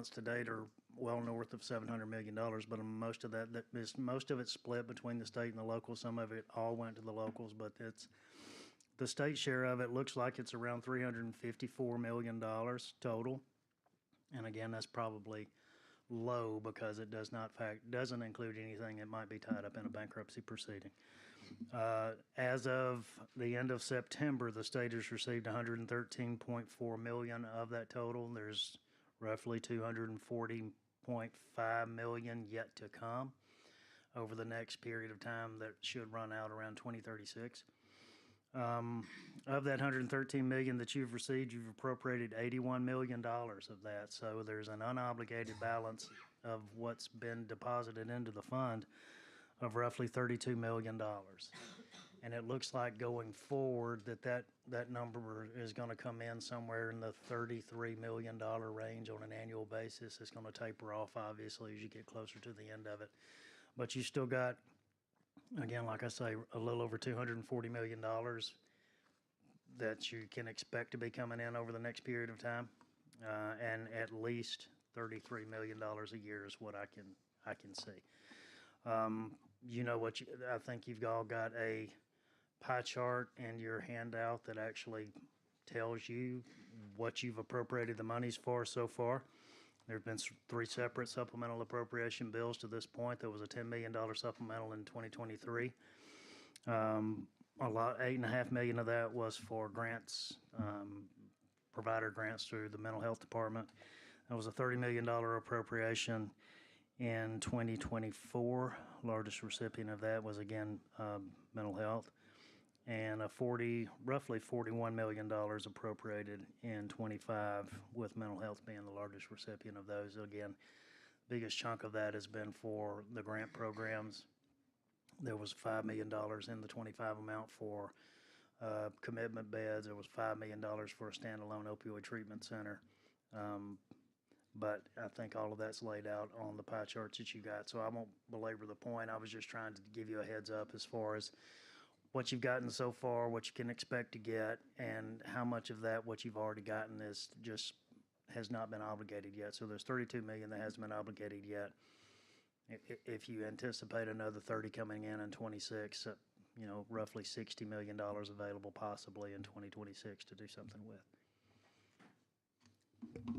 balance to date are well north of $700 million, but most of most of it's split between the state and the local. Some of it all went to the locals, but it's the state share of it looks like it's around $354 million total. And again, that's probably low because it doesn't include anything that might be tied up in a bankruptcy proceeding. As of the end of September, the state has received 113.4 million of that total. There's roughly 240.5 million yet to come over the next period of time that should run out around 2036. Of that 113 million that you've received, you've appropriated $81 million of that. So there's an unobligated balance of what's been deposited into the fund of roughly $32 million. And it looks like going forward that number is going to come in somewhere in the $33 million range on an annual basis. It's going to taper off, obviously, as you get closer to the end of it. But you still got, again, like I say, a little over $240 million that you can expect to be coming in over the next period of time, and at least $33 million a year is what I can see. I think you've all got a pie chart in your handout that actually tells you what you've appropriated the monies for so far. There have been 3 separate supplemental appropriation bills to this point. There was a $10 million supplemental in 2023. $8.5 million of that was for grants, provider grants through the mental health department. There was a $30 million appropriation in 2024. Largest recipient of that was, again, mental health. And roughly $41 million appropriated in 25, with mental health being the largest recipient of those. Again, biggest chunk of that has been for the grant programs. There was $5 million in the 25 amount for commitment beds. There was $5 million for a standalone opioid treatment center. But I think all of that's laid out on the pie charts that you got. So I won't belabor the point. I was just trying to give you a heads up as far as what you've gotten so far, what you can expect to get, and how much of that, what you've already gotten, has not been obligated yet. So there's $32 million that hasn't been obligated yet. If you anticipate another 30 coming in 26, roughly $60 million available possibly in 2026 to do something with.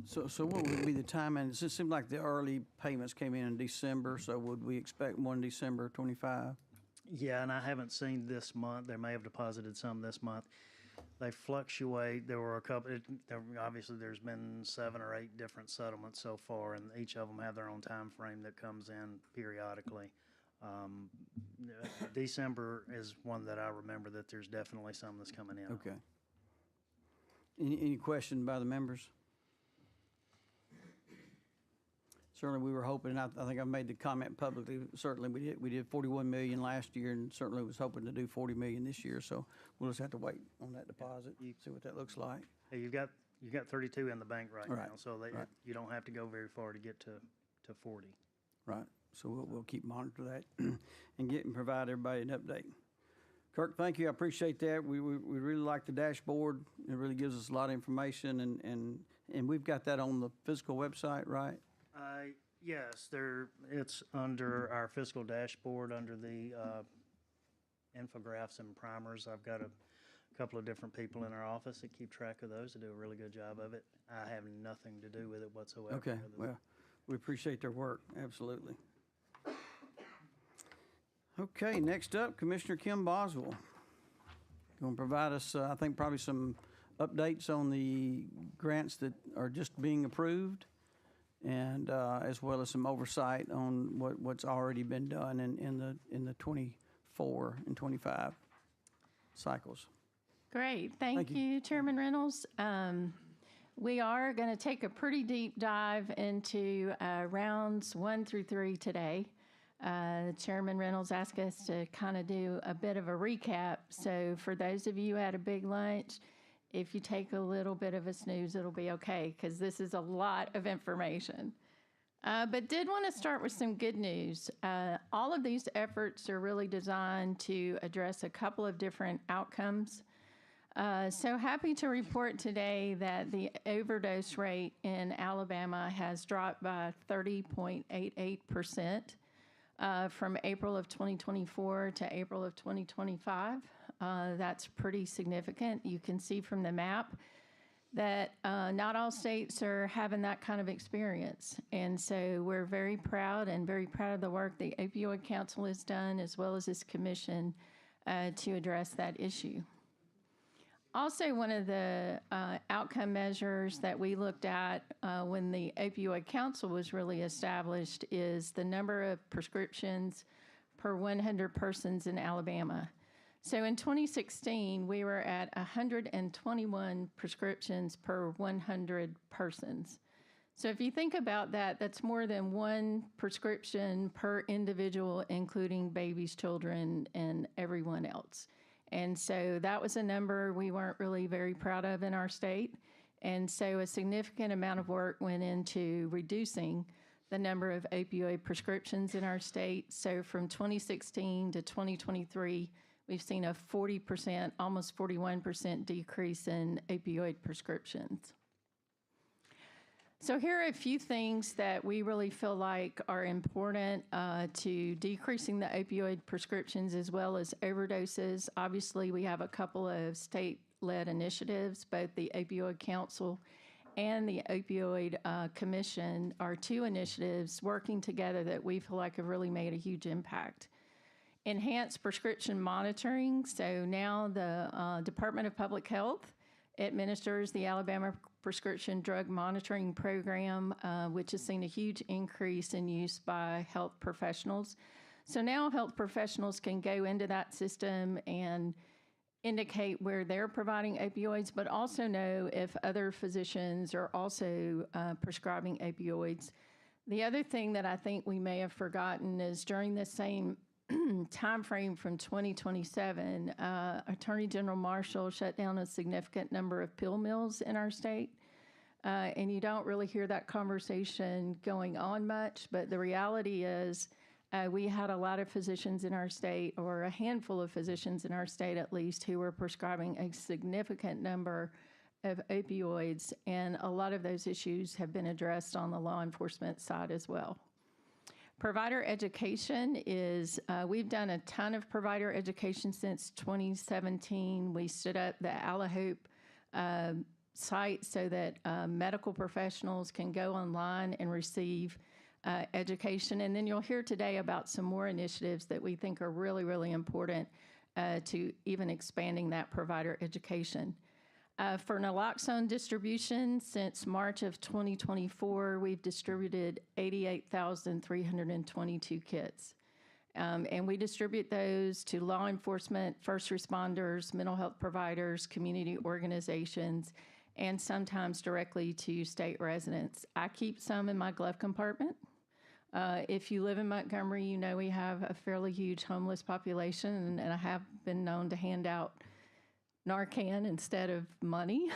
So what would be the timing? It seemed like the early payments came in December, so would we expect one December 25? Yeah, and I haven't seen this month. They may have deposited some this month. They fluctuate. There were a couple. Obviously, there's been 7 or 8 different settlements so far, and each of them have their own time frame that comes in periodically. December is one that I remember that there's definitely some that's coming in. Okay. Any question by the members? Certainly, we were hoping. I think I made the comment publicly. Certainly, we did 41 million last year, and certainly was hoping to do 40 million this year. So we'll just have to wait on that deposit. See what that looks like. Hey, you got 32 in the bank right now, so you don't have to go very far to get to 40. Right. So we'll keep monitoring that and provide everybody an update. Kirk, thank you. I appreciate that. We really like the dashboard. It really gives us a lot of information, and we've got that on the physical website, right? Yes, it's under our fiscal dashboard under the infographics and primers. I've got a couple of different people in our office that keep track of those. They do a really good job of it. I have nothing to do with it whatsoever. Okay, well, we appreciate their work, absolutely. Okay, next up, Commissioner Kim Boswell. Going to provide us, I think, probably some updates on the grants that are just being approved, and as well as some oversight on what's already been done in the 24 and 25 cycles. Great. Thank you, Chairman Reynolds. We are going to take a pretty deep dive into rounds 1 through 3 today. Chairman Reynolds asked us to kind of do a bit of a recap. So for those of you who had a big lunch, if you take a little bit of a snooze, it'll be okay, because this is a lot of information. But did want to start with some good news. All of these efforts are really designed to address a couple of different outcomes. So happy to report today that the overdose rate in Alabama has dropped by 30.88% from April of 2024 to April of 2025. That's pretty significant. You can see from the map that not all states are having that kind of experience. And so we're very proud of the work the Opioid Council has done, as well as this commission, to address that issue. Also, one of the outcome measures that we looked at when the Opioid Council was really established is the number of prescriptions per 100 persons in Alabama. So in 2016, we were at 121 prescriptions per 100 persons. So if you think about that, that's more than one prescription per individual, including babies, children, and everyone else. And so that was a number we weren't really very proud of in our state. And so a significant amount of work went into reducing the number of opioid prescriptions in our state. So from 2016 to 2023, we've seen a 40%, almost 41% decrease in opioid prescriptions. So here are a few things that we really feel like are important to decreasing the opioid prescriptions as well as overdoses. Obviously, we have a couple of state-led initiatives. Both the Opioid Council and the Opioid Commission are two initiatives working together that we feel like have really made a huge impact. Enhanced prescription monitoring. So now the Department of Public Health administers the Alabama Prescription Drug Monitoring Program, which has seen a huge increase in use by health professionals. So now health professionals can go into that system and indicate where they're providing opioids, but also know if other physicians are also prescribing opioids. The other thing that I think we may have forgotten is during the same time frame from 2027, Attorney General Marshall shut down a significant number of pill mills in our state. And you don't really hear that conversation going on much, but the reality is we had a lot of physicians in our state, or a handful of physicians in our state at least, who were prescribing a significant number of opioids, and a lot of those issues have been addressed on the law enforcement side as well. Provider education is, we've done a ton of provider education since 2017. We stood up the Alahope site so that medical professionals can go online and receive education. And then you'll hear today about some more initiatives that we think are really, really important to even expanding that provider education. For naloxone distribution, since March of 2024, we've distributed 88,322 kits. And we distribute those to law enforcement, first responders, mental health providers, community organizations, and sometimes directly to state residents. I keep some in my glove compartment. If you live in Montgomery, you know we have a fairly huge homeless population, and I have been known to hand out Narcan instead of money.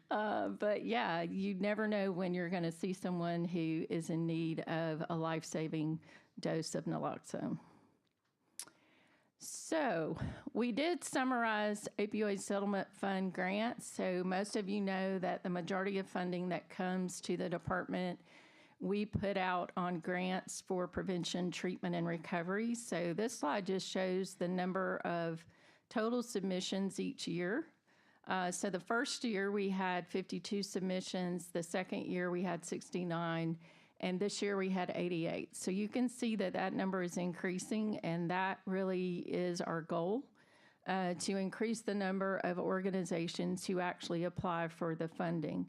But yeah, you never know when you're going to see someone who is in need of a life-saving dose of naloxone. So we did summarize opioid settlement fund grants. So most of you know that the majority of funding that comes to the department, we put out on grants for prevention, treatment, and recovery. So this slide just shows the number of total submissions each year. So the first year we had 52 submissions. The second year we had 69. And this year we had 88. So you can see that that number is increasing, and that really is our goal, to increase the number of organizations who actually apply for the funding.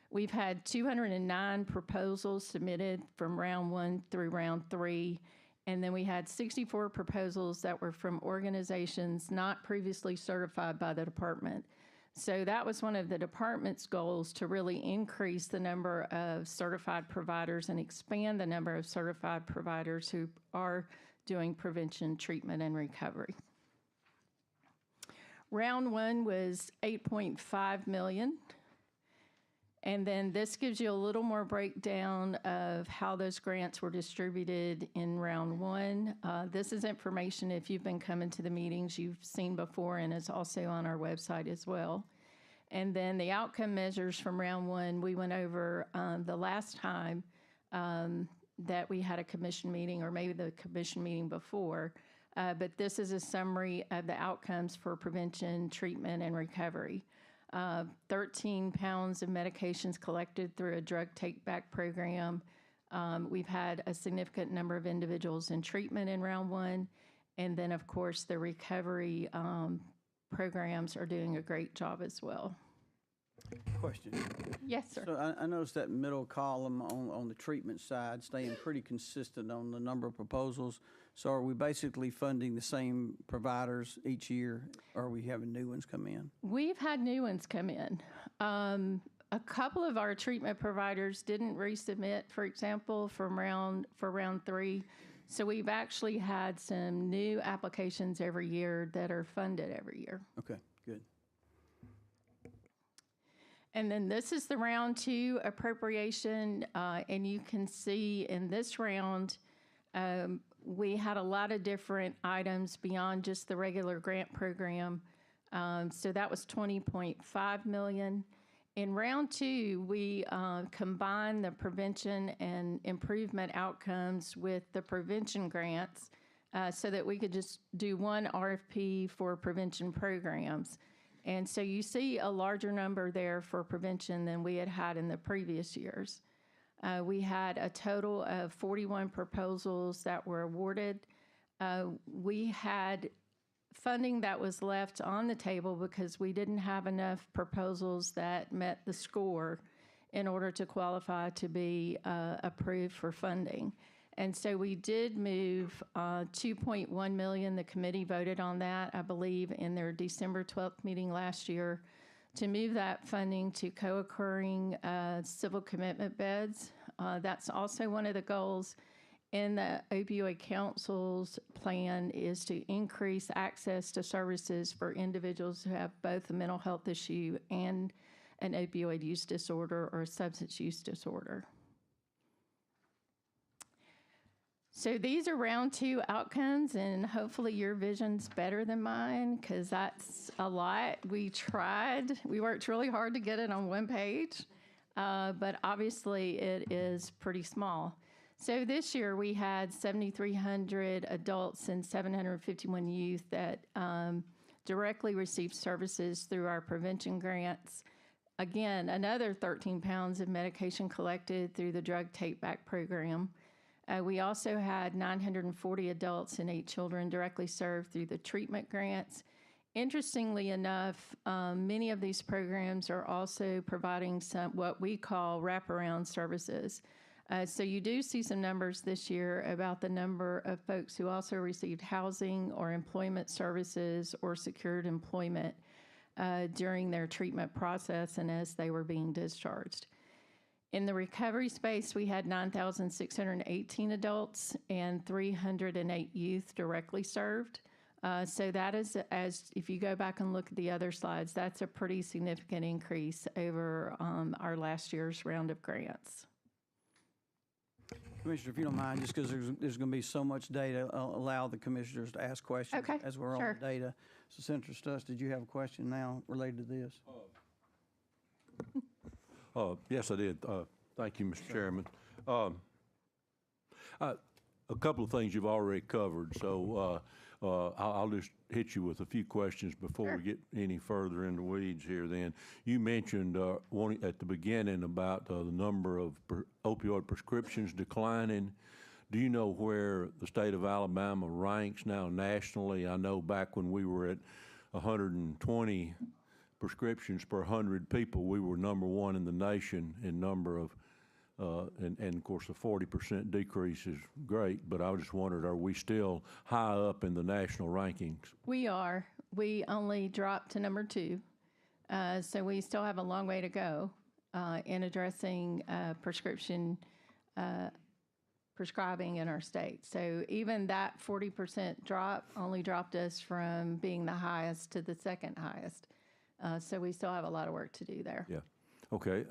We've had 209 proposals submitted from round 1 through round 3, and then we had 64 proposals that were from organizations not previously certified by the department. So that was one of the department's goals, to really increase the number of certified providers and expand the number of certified providers who are doing prevention, treatment, and recovery. Round 1 was $8.5 million. And then this gives you a little more breakdown of how those grants were distributed in round one. This is information, if you've been coming to the meetings, you've seen before, and it's also on our website as well. And then the outcome measures from round one, we went over the last time that we had a commission meeting, or maybe the commission meeting before. But this is a summary of the outcomes for prevention, treatment, and recovery. 13 pounds of medications collected through a drug take-back program. We've had a significant number of individuals in treatment in round one. And then, of course, the recovery programs are doing a great job as well. Question. Yes, sir. So I noticed that middle column on the treatment side staying pretty consistent on the number of proposals. So are we basically funding the same providers each year, or are we having new ones come in? We've had new ones come in. A couple of our treatment providers didn't resubmit, for example, for round three. So we've actually had some new applications every year that are funded every year. Okay, good. And then this is the round two appropriation, and you can see in this round, we had a lot of different items beyond just the regular grant program. So that was $20.5 million. In round two, we combined the prevention and improvement outcomes with the prevention grants so that we could just do one RFP for prevention programs. And so you see a larger number there for prevention than we had in the previous years. We had a total of 41 proposals that were awarded. We had funding that was left on the table because we didn't have enough proposals that met the score in order to qualify to be approved for funding. And so we did move $2.1 million. The committee voted on that, I believe, in their December 12th meeting last year, to move that funding to co-occurring civil commitment beds. That's also one of the goals in the Opioid Council's plan, is to increase access to services for individuals who have both a mental health issue and an opioid use disorder or a substance use disorder. So these are round two outcomes, and hopefully your vision's better than mine, because that's a lot. We tried. We worked really hard to get it on one page, but obviously it is pretty small. So this year we had 7,300 adults and 751 youth that directly received services through our prevention grants. Again, another 13 pounds of medication collected through the drug take-back program. We also had 940 adults and 8 children directly served through the treatment grants. Interestingly enough, many of these programs are also providing some what we call wraparound services. So you do see some numbers this year about the number of folks who also received housing or employment services or secured employment during their treatment process and as they were being discharged. In the recovery space, we had 9,618 adults and 308 youth directly served. So that is, as if you go back and look at the other slides, that's a pretty significant increase over our last year's round of grants. Commissioner, if you don't mind, just because there's going to be so much data, I'll allow the commissioners to ask questions as we're on the data. So Senator Stuss, did you have a question now related to this? Yes, I did. Thank you, Mr. Chairman. A couple of things you've already covered, so I'll just hit you with a few questions before we get any further in the weeds here. Then you mentioned at the beginning about the number of opioid prescriptions declining. Do you know where the state of Alabama ranks now nationally? I know back when we were at 120 prescriptions per 100 people, we were number one in the nation in number of, and of course the 40% decrease is great, but I just wondered, are we still high up in the national rankings? We are. We only dropped to number 2. So we still have a long way to go in addressing prescription prescribing in our state. So even that 40% drop only dropped us from being the highest to the second highest. So we still have a lot of work to do there. Yeah. Okay.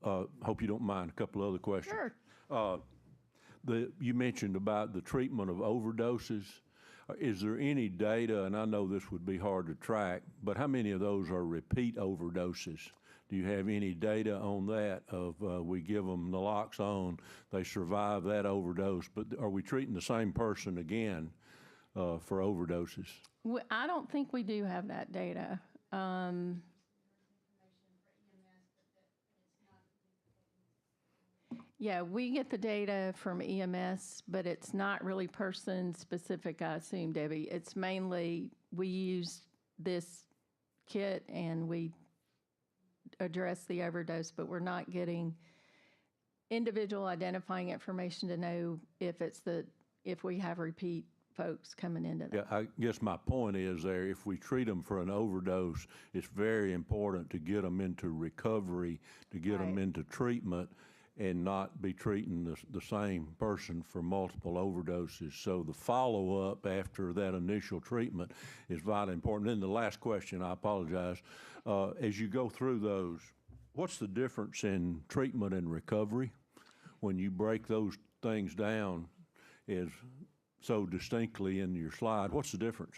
hope you don't mind a couple other questions. Sure. You mentioned about the treatment of overdoses. Is there any data, and I know this would be hard to track, but how many of those are repeat overdoses? Do you have any data on that of we give them naloxone, they survive that overdose, but are we treating the same person again for overdoses? I don't think we do have that data. Yeah, we get the data from EMS, but it's not really person-specific, I assume, Debbie. It's mainly we use this kit and we address the overdose, but we're not getting individual identifying information to know if we have repeat folks coming into that. Yeah, I guess my point is there, if we treat them for an overdose, it's very important to get them into recovery, to get them Right. into treatment, and not be treating the same person for multiple overdoses. So the follow-up after that initial treatment is vitally important. Then the last question, I apologize, as you go through those, what's the difference in treatment and recovery when you break those things down as so distinctly in your slide? What's the difference?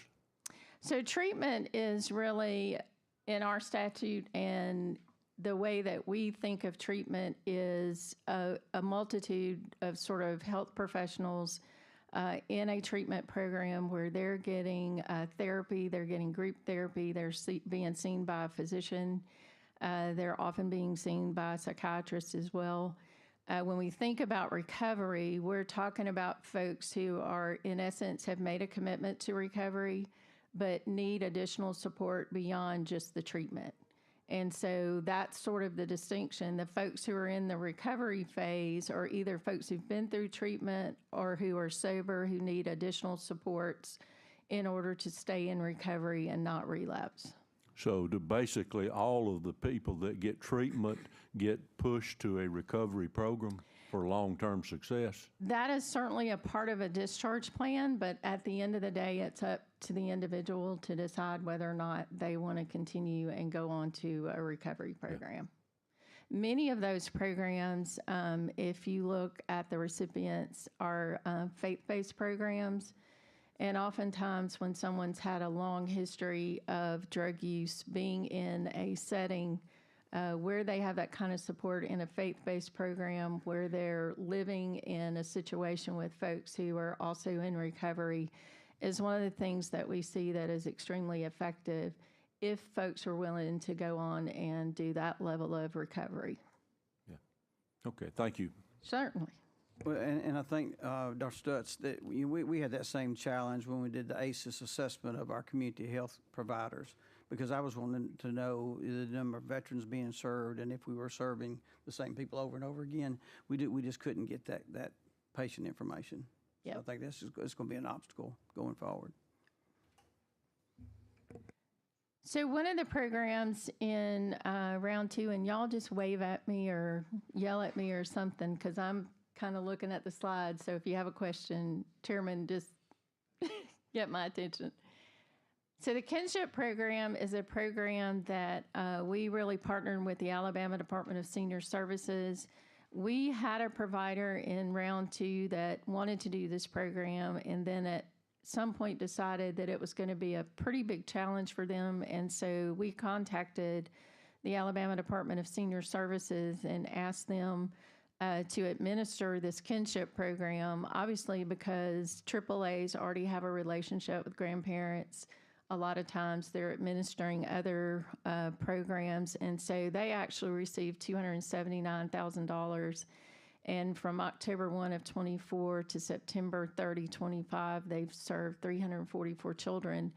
So treatment is really in our statute, and the way that we think of treatment is a multitude of sort of health professionals in a treatment program where they're getting therapy, they're getting group therapy, they're being seen by a physician, they're often being seen by a psychiatrist as well. When we think about recovery, we're talking about folks who are, in essence, have made a commitment to recovery, but need additional support beyond just the treatment. And so that's sort of the distinction. The folks who are in the recovery phase are either folks who've been through treatment or who are sober, who need additional supports in order to stay in recovery and not relapse. So do basically all of the people that get treatment get pushed to a recovery program for long-term success? That is certainly a part of a discharge plan, but at the end of the day, it's up to the individual to decide whether or not they want to continue and go on to a recovery program. Yeah. Many of those programs, if you look at the recipients, are faith-based programs. And oftentimes when someone's had a long history of drug use, being in a setting where they have that kind of support in a faith-based program, where they're living in a situation with folks who are also in recovery, is one of the things that we see that is extremely effective if folks are willing to go on and do that level of recovery. Yeah. Okay, thank you. Certainly. Well, and I think, Dr. Stutz, that we had that same challenge when we did the ACES assessment of our community health providers, because I was wanting to know the number of veterans being served, and if we were serving the same people over and over again. We just couldn't get that patient information. Yep. So I think it's going to be an obstacle going forward. So one of the programs in round two, and y'all just wave at me or yell at me or something, because I'm kind of looking at the slides. So if you have a question, Chairman, just get my attention. So the kinship program is a program that we really partnered with the Alabama Department of Senior Services. We had a provider in round two that wanted to do this program, and then at some point decided that it was going to be a pretty big challenge for them. And so we contacted the Alabama Department of Senior Services and asked them to administer this kinship program, obviously because AAAs already have a relationship with grandparents. A lot of times they're administering other programs, and so they actually received $279,000. And from October 1 of 24 to September 30, 25, they've served 344 children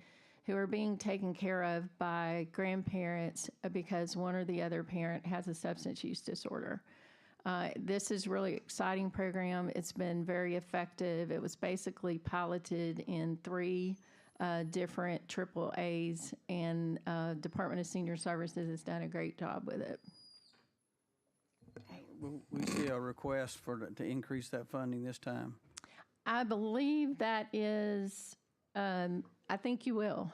who are being taken care of by grandparents because one or the other parent has a substance use disorder. This is a really exciting program. It's been very effective. It was basically piloted in 3 different AAAs, and Department of Senior Services has done a great job with it. Will we see a request to increase that funding this time? I believe that is, I think you will,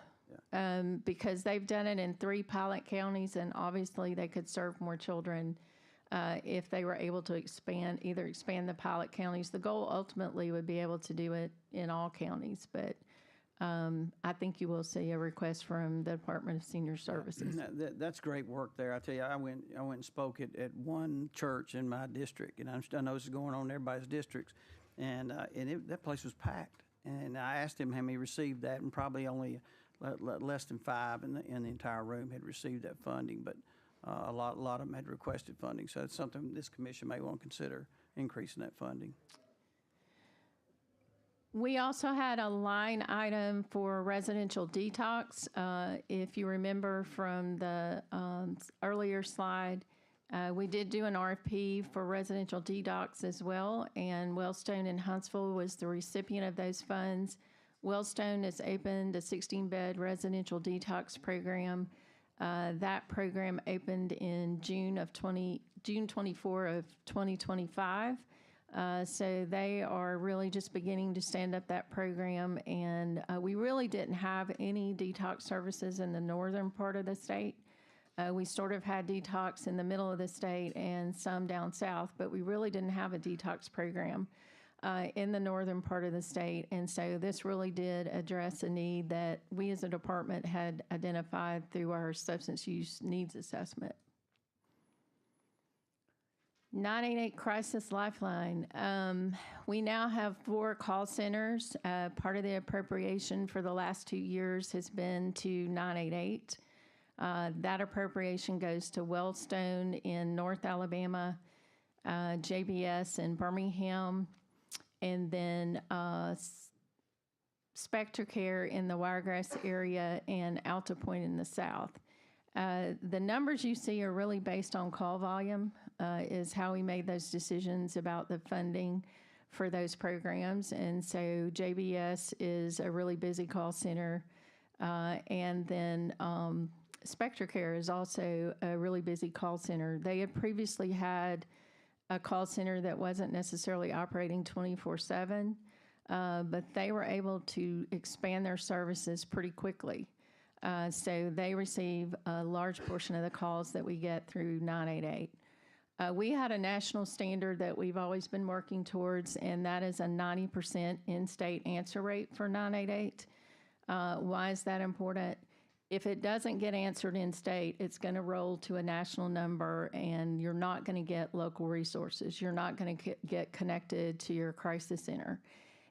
because they've done it in 3 pilot counties, and obviously they could serve more children if they were able to expand the pilot counties. The goal ultimately would be able to do it in all counties, but I think you will see a request from the Department of Senior Services. That's great work there. I tell you, I went and spoke at one church in my district, and I know this is going on in everybody's districts, and that place was packed. And I asked him how many received that, and probably only less than 5 in the entire room had received that funding, but a lot of them had requested funding. So it's something this commission may want to consider increasing that funding. We also had a line item for residential detox. If you remember from the earlier slide, we did do an RFP for residential detox as well, and Wellstone in Huntsville was the recipient of those funds. Wellstone has opened a 16-bed residential detox program. That program opened in June 24 of 2025. So they are really just beginning to stand up that program, and we really didn't have any detox services in the northern part of the state. We sort of had detox in the middle of the state and some down south, but we really didn't have a detox program in the northern part of the state. And so this really did address a need that we as a department had identified through our substance use needs assessment. 988 Crisis Lifeline. We now have 4 call centers. Part of the appropriation for the last 2 years has been to 988. That appropriation goes to Wellstone in North Alabama, JBS in Birmingham, and then Spectre Care in the Wiregrass area and Alta Point in the south. The numbers you see are really based on call volume, is how we made those decisions about the funding for those programs. And so JBS is a really busy call center. And then Spectre Care is also a really busy call center. They had previously had a call center that wasn't necessarily operating 24/7, but they were able to expand their services pretty quickly. So they receive a large portion of the calls that we get through 988. We had a national standard that we've always been working towards, and that is a 90% in-state answer rate for 988. Why is that important? If it doesn't get answered in-state, it's going to roll to a national number, and you're not going to get local resources. You're not going to get connected to your crisis center.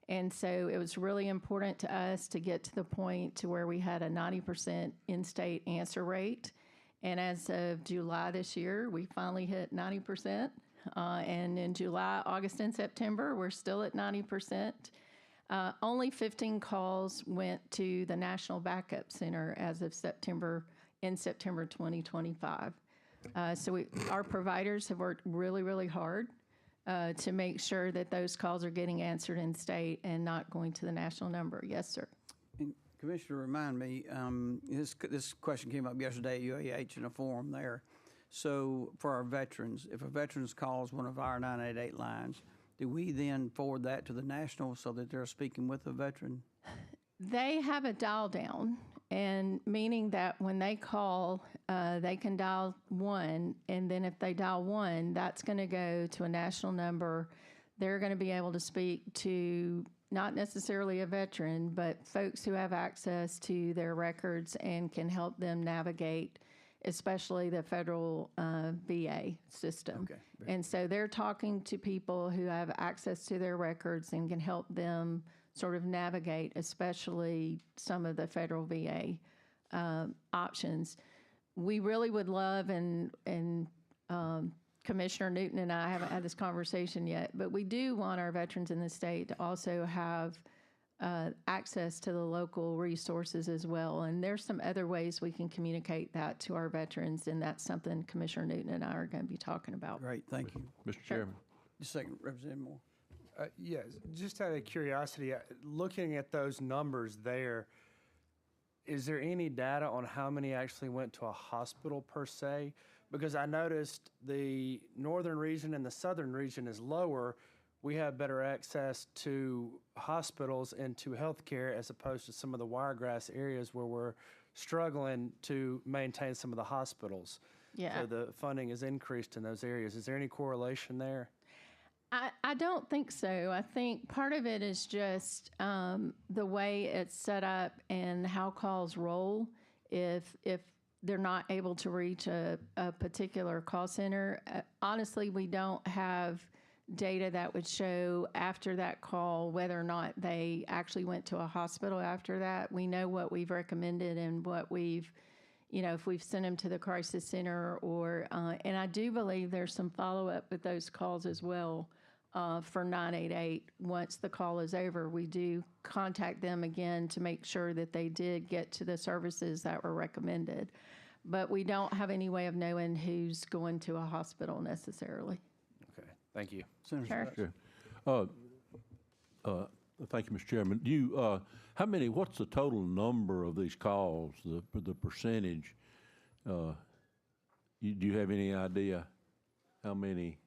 And so it was really important to us to get to the point to where we had a 90% in-state answer rate. And as of July this year, we finally hit 90%. And in July, August, and September, we're still at 90%. Only 15 calls went to the National Backup Center as of September 2025. So our providers have worked really, really hard to make sure that those calls are getting answered in state and not going to the national number. Yes, sir. And Commissioner, remind me, this question came up yesterday at UAH in a forum there. So for our veterans, if a veteran calls one of our 988 lines, do we then forward that to the national so that they're speaking with the veteran? They have a dial down, and meaning that when they call, they can dial 1, and then if they dial 1, that's going to go to a national number. They're going to be able to speak to not necessarily a veteran, but folks who have access to their records and can help them navigate, especially the federal VA system. Okay. And so they're talking to people who have access to their records and can help them sort of navigate, especially some of the federal VA options. We really would love, and Commissioner Newton and I haven't had this conversation yet, but we do want our veterans in the state to also have access to the local resources as well. And there's some other ways we can communicate that to our veterans, and that's something Commissioner Newton and I are going to be talking about. Great, thank you. Mr. Chairman. Just a second, Representative Moore. Yes, just out of curiosity, looking at those numbers there, is there any data on how many actually went to a hospital per se? Because I noticed the northern region and the southern region is lower. We have better access to hospitals and to healthcare as opposed to some of the wiregrass areas where we're struggling to maintain some of the hospitals. Yeah. So the funding is increased in those areas. Is there any correlation there? I don't think so. I think part of it is just the way it's set up and how calls roll. If they're not able to reach a particular call center, honestly, we don't have data that would show after that call whether or not they actually went to a hospital after that. We know what we've recommended and what we've, if we've sent them to the crisis center or, and I do believe there's some follow-up with those calls as well. For 988, once the call is over, we do contact them again to make sure that they did get to the services that were recommended. But we don't have any way of knowing who's going to a hospital necessarily. Okay, thank you. Senator Sure. Sure. Thank you, Mr. Chairman. How many, what's the total number of these calls, the percentage? Do you have any idea how many?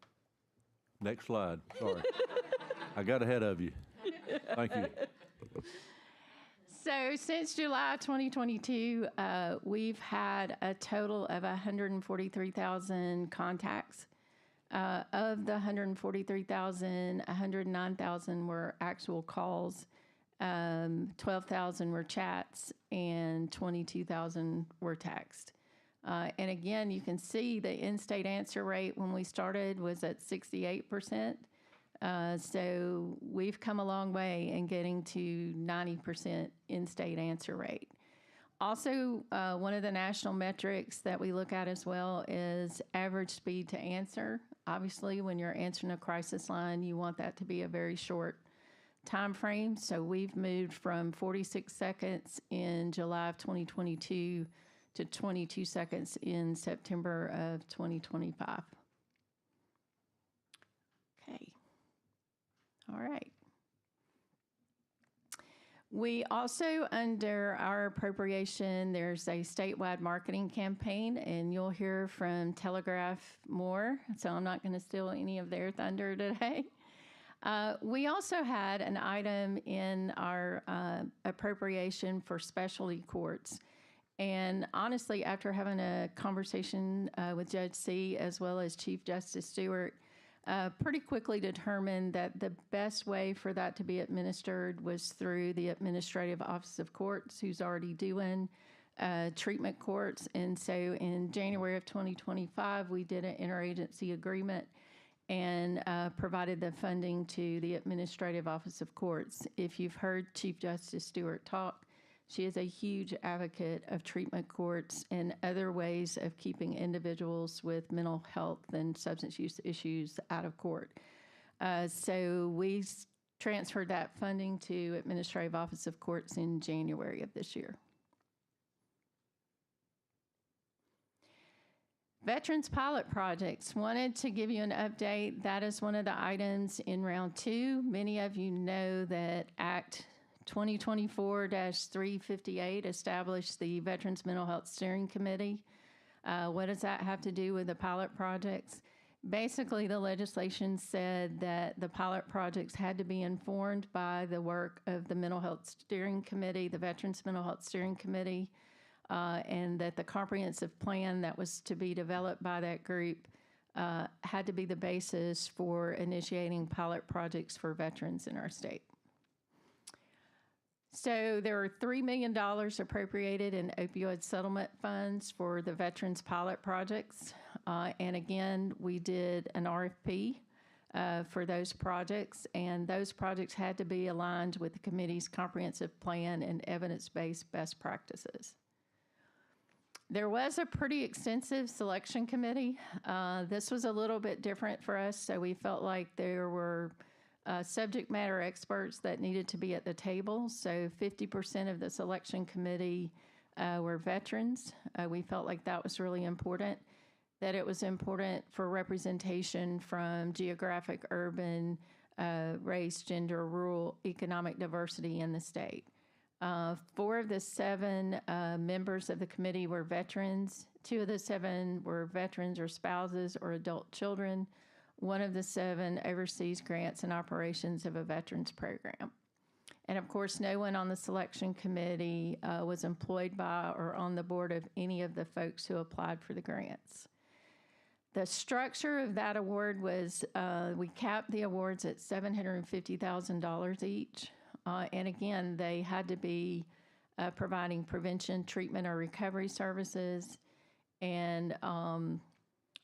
Next slide, sorry. I got ahead of you. Thank you. So since July 2022, we've had a total of 143,000 contacts. Of the 143,000, 109,000 were actual calls, 12,000 were chats, and 22,000 were text. And again, you can see the in-state answer rate when we started was at 68%. So we've come a long way in getting to 90% in-state answer rate. Also, one of the national metrics that we look at as well is average speed to answer. Obviously, when you're answering a crisis line, you want that to be a very short time frame. So we've moved from 46 seconds in July of 2022 to 22 seconds in September of 2025. Okay. All right. We also, under our appropriation, there's a statewide marketing campaign, and you'll hear from Telegraph more, so I'm not going to steal any of their thunder today. We also had an item in our appropriation for specialty courts. And honestly, after having a conversation with Judge C. as well as Chief Justice Stewart, pretty quickly determined that the best way for that to be administered was through the Administrative Office of Courts, who's already doing treatment courts. And so in January of 2025, we did an interagency agreement and provided the funding to the Administrative Office of Courts. If you've heard Chief Justice Stewart talk, she is a huge advocate of treatment courts and other ways of keeping individuals with mental health and substance use issues out of court. So we transferred that funding to Administrative Office of Courts in January of this year. Veterans pilot projects. Wanted to give you an update. That is one of the items in round 2. Many of you know that Act 2024-358 established the Veterans Mental Health Steering Committee. What does that have to do with the pilot projects? Basically, the legislation said that the pilot projects had to be informed by the work of the Mental Health Steering Committee, the Veterans Mental Health Steering Committee, and that the comprehensive plan that was to be developed by that group had to be the basis for initiating pilot projects for veterans in our state. So there were $3 million appropriated in opioid settlement funds for the veterans pilot projects. And again, we did an RFP for those projects, and those projects had to be aligned with the committee's comprehensive plan and evidence-based best practices. There was a pretty extensive selection committee. This was a little bit different for us, so we felt like there were subject matter experts that needed to be at the table. So 50% of the selection committee were veterans. We felt like that was really important, that it was important for representation from geographic, urban, race, gender, rural, economic diversity in the state. 4 of the 7 members of the committee were veterans. 2 of the 7 were veterans or spouses or adult children. 1 of the 7 oversees grants and operations of a veterans program. And of course, no one on the selection committee was employed by or on the board of any of the folks who applied for the grants. The structure of that award was we capped the awards at $750,000 each. And again, they had to be providing prevention, treatment, or recovery services. And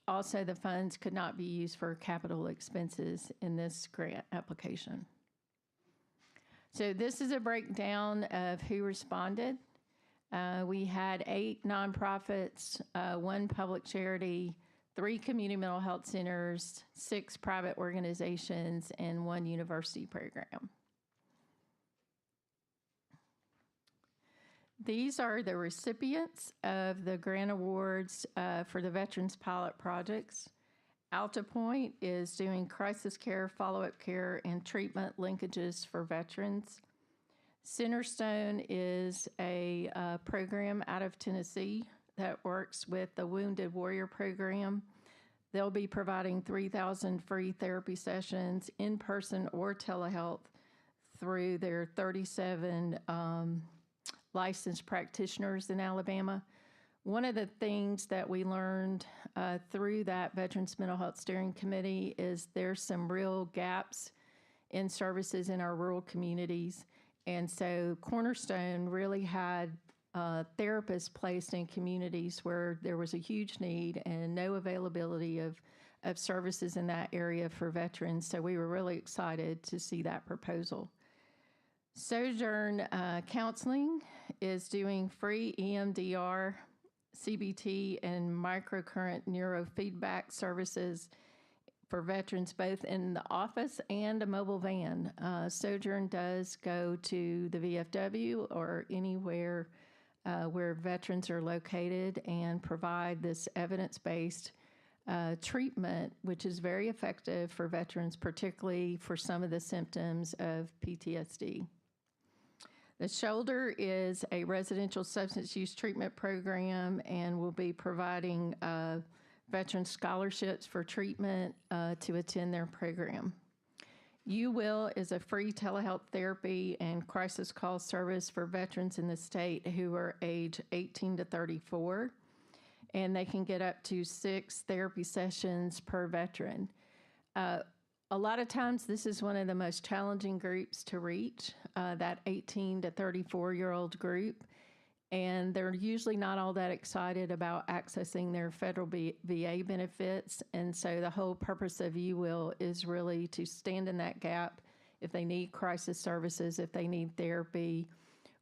also, the funds could not be used for capital expenses in this grant application. So this is a breakdown of who responded. We had 8 nonprofits, 1 public charity, 3 community mental health centers, 6 private organizations, and 1 university program. These are the recipients of the grant awards for the Veterans Pilot Projects. Alta Point is doing crisis care, follow-up care, and treatment linkages for veterans. Centerstone is a program out of Tennessee that works with the Wounded Warrior Program. They'll be providing 3,000 free therapy sessions in person or telehealth through their 37 licensed practitioners in Alabama. One of the things that we learned through that Veterans Mental Health Steering Committee is there's some real gaps in services in our rural communities. And so Cornerstone really had therapists placed in communities where there was a huge need and no availability of services in that area for veterans. So we were really excited to see that proposal. Sojourn Counseling is doing free EMDR, CBT, and microcurrent neurofeedback services for veterans, both in the office and a mobile van. Sojourn does go to the VFW or anywhere where veterans are located and provide this evidence-based treatment, which is very effective for veterans, particularly for some of the symptoms of PTSD. The Shoulder is a residential substance use treatment program and will be providing veteran scholarships for treatment to attend their program. You Will is a free telehealth therapy and crisis call service for veterans in the state who are age 18 to 34, and they can get up to 6 therapy sessions per veteran. A lot of times this is one of the most challenging groups to reach, that 18 to 34-year-old group. And they're usually not all that excited about accessing their federal VA benefits. And so the whole purpose of You Will is really to stand in that gap if they need crisis services, if they need therapy,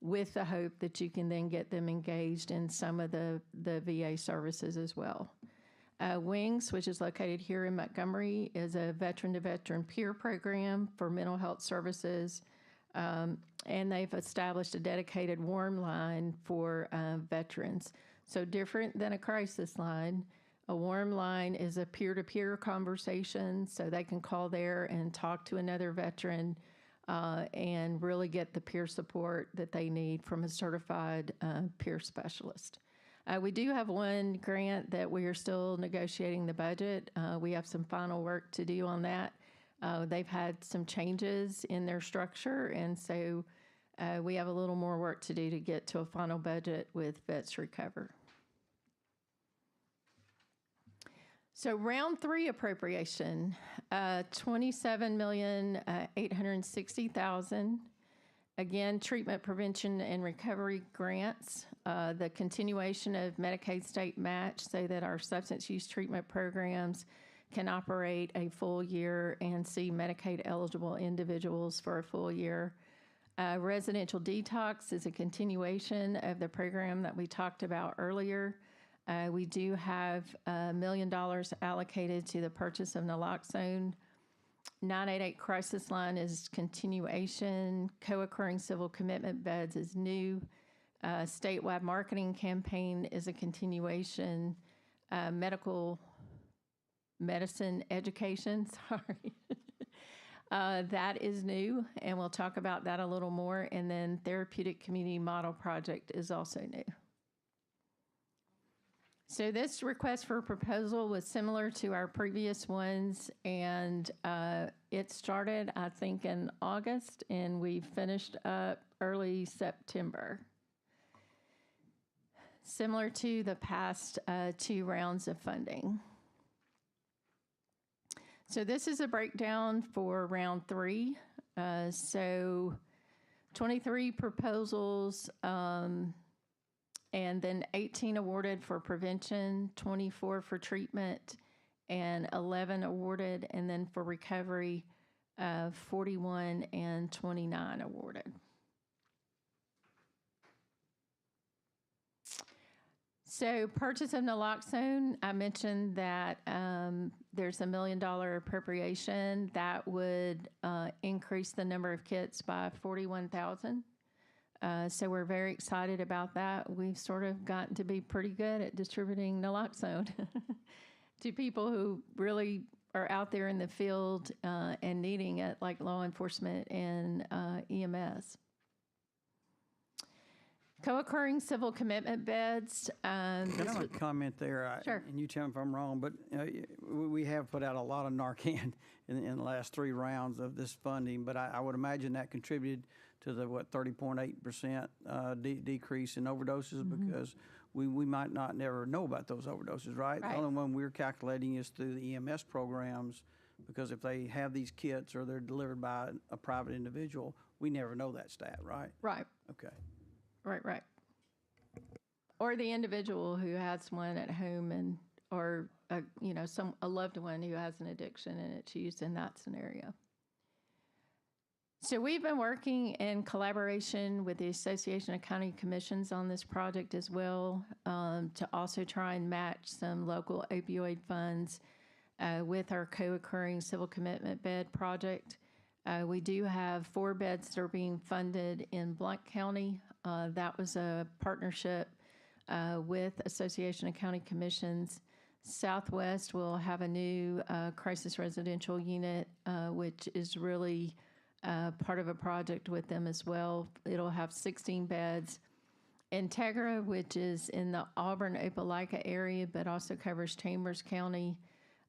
with the hope that you can then get them engaged in some of the VA services as well. Wings, which is located here in Montgomery, is a veteran-to-veteran peer program for mental health services. And they've established a dedicated warm line for veterans. So different than a crisis line, a warm line is a peer-to-peer conversation, so they can call there and talk to another veteran and really get the peer support that they need from a certified peer specialist. We do have one grant that we are still negotiating the budget. We have some final work to do on that. They've had some changes in their structure, and so we have a little more work to do to get to a final budget with Vets Recover. So round 3 appropriation, $27,860,000. Again, treatment, prevention, and recovery grants, the continuation of Medicaid state match so that our substance use treatment programs can operate a full year and see Medicaid eligible individuals for a full year. Residential detox is a continuation of the program that we talked about earlier. We do have $1 million allocated to the purchase of naloxone. 988 crisis line is continuation. Co-occurring civil commitment beds is new. Statewide marketing campaign is a continuation. Medicine education, sorry. That is new, and we'll talk about that a little more. And then therapeutic community model project is also new. So this request for proposal was similar to our previous ones, and it started, I think, in August, and we finished up early September. Similar to the past 2 rounds of funding. So this is a breakdown for round 3. So 23 proposals, and then 18 awarded for prevention, 24 for treatment, and 11 awarded, and then for recovery, 41 and 29 awarded. So purchase of naloxone, I mentioned that there's $1 million appropriation that would increase the number of kits by 41,000. So we're very excited about that. We've sort of gotten to be pretty good at distributing naloxone to people who really are out there in the field and needing it, like law enforcement and EMS. Co-occurring civil commitment beds. Can I make a comment there? Sure. And you tell me if I'm wrong, but we have put out a lot of Narcan in the last 3 rounds of this funding, but I would imagine that contributed to the, 30.8% decrease in overdoses, because we might not never know about those overdoses, right? Right. The only one we're calculating is through the EMS programs, because if they have these kits or they're delivered by a private individual, we never know that stat, right? Right, Okay. right. Or the individual who has one at home, and or a loved one who has an addiction and it's used in that scenario. So we've been working in collaboration with the Association of County Commissions on this project as well, to also try and match some local opioid funds with our co-occurring civil commitment bed project. We do have 4 beds that are being funded in Blount County. That was a partnership with Association of County Commissions. Southwest will have a new crisis residential unit, which is really part of a project with them as well. It'll have 16 beds. Integra, which is in the Auburn-Opelika area, but also covers Chambers County,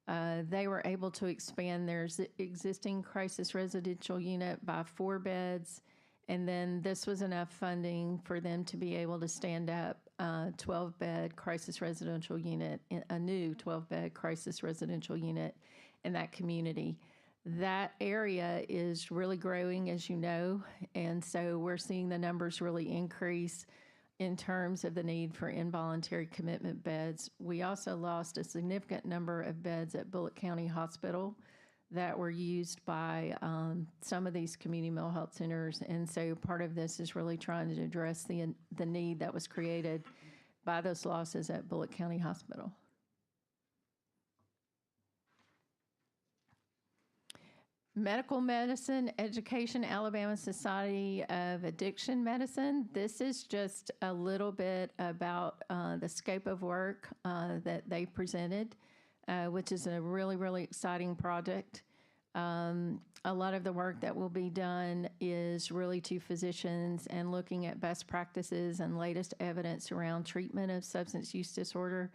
they were able to expand their existing crisis residential unit by 4 beds. And then this was enough funding for them to be able to stand up a 12-bed crisis residential unit, a new 12-bed crisis residential unit in that community. That area is really growing, as you know, and so we're seeing the numbers really increase in terms of the need for involuntary commitment beds. We also lost a significant number of beds at Bullitt County Hospital that were used by some of these community mental health centers, and so part of this is really trying to address the need that was created by those losses at Bullitt County Hospital. Medical Medicine Education, Alabama Society of Addiction Medicine. This is just a little bit about the scope of work that they presented, which is a really, really exciting project. A lot of the work that will be done is really to physicians and looking at best practices and latest evidence around treatment of substance use disorder.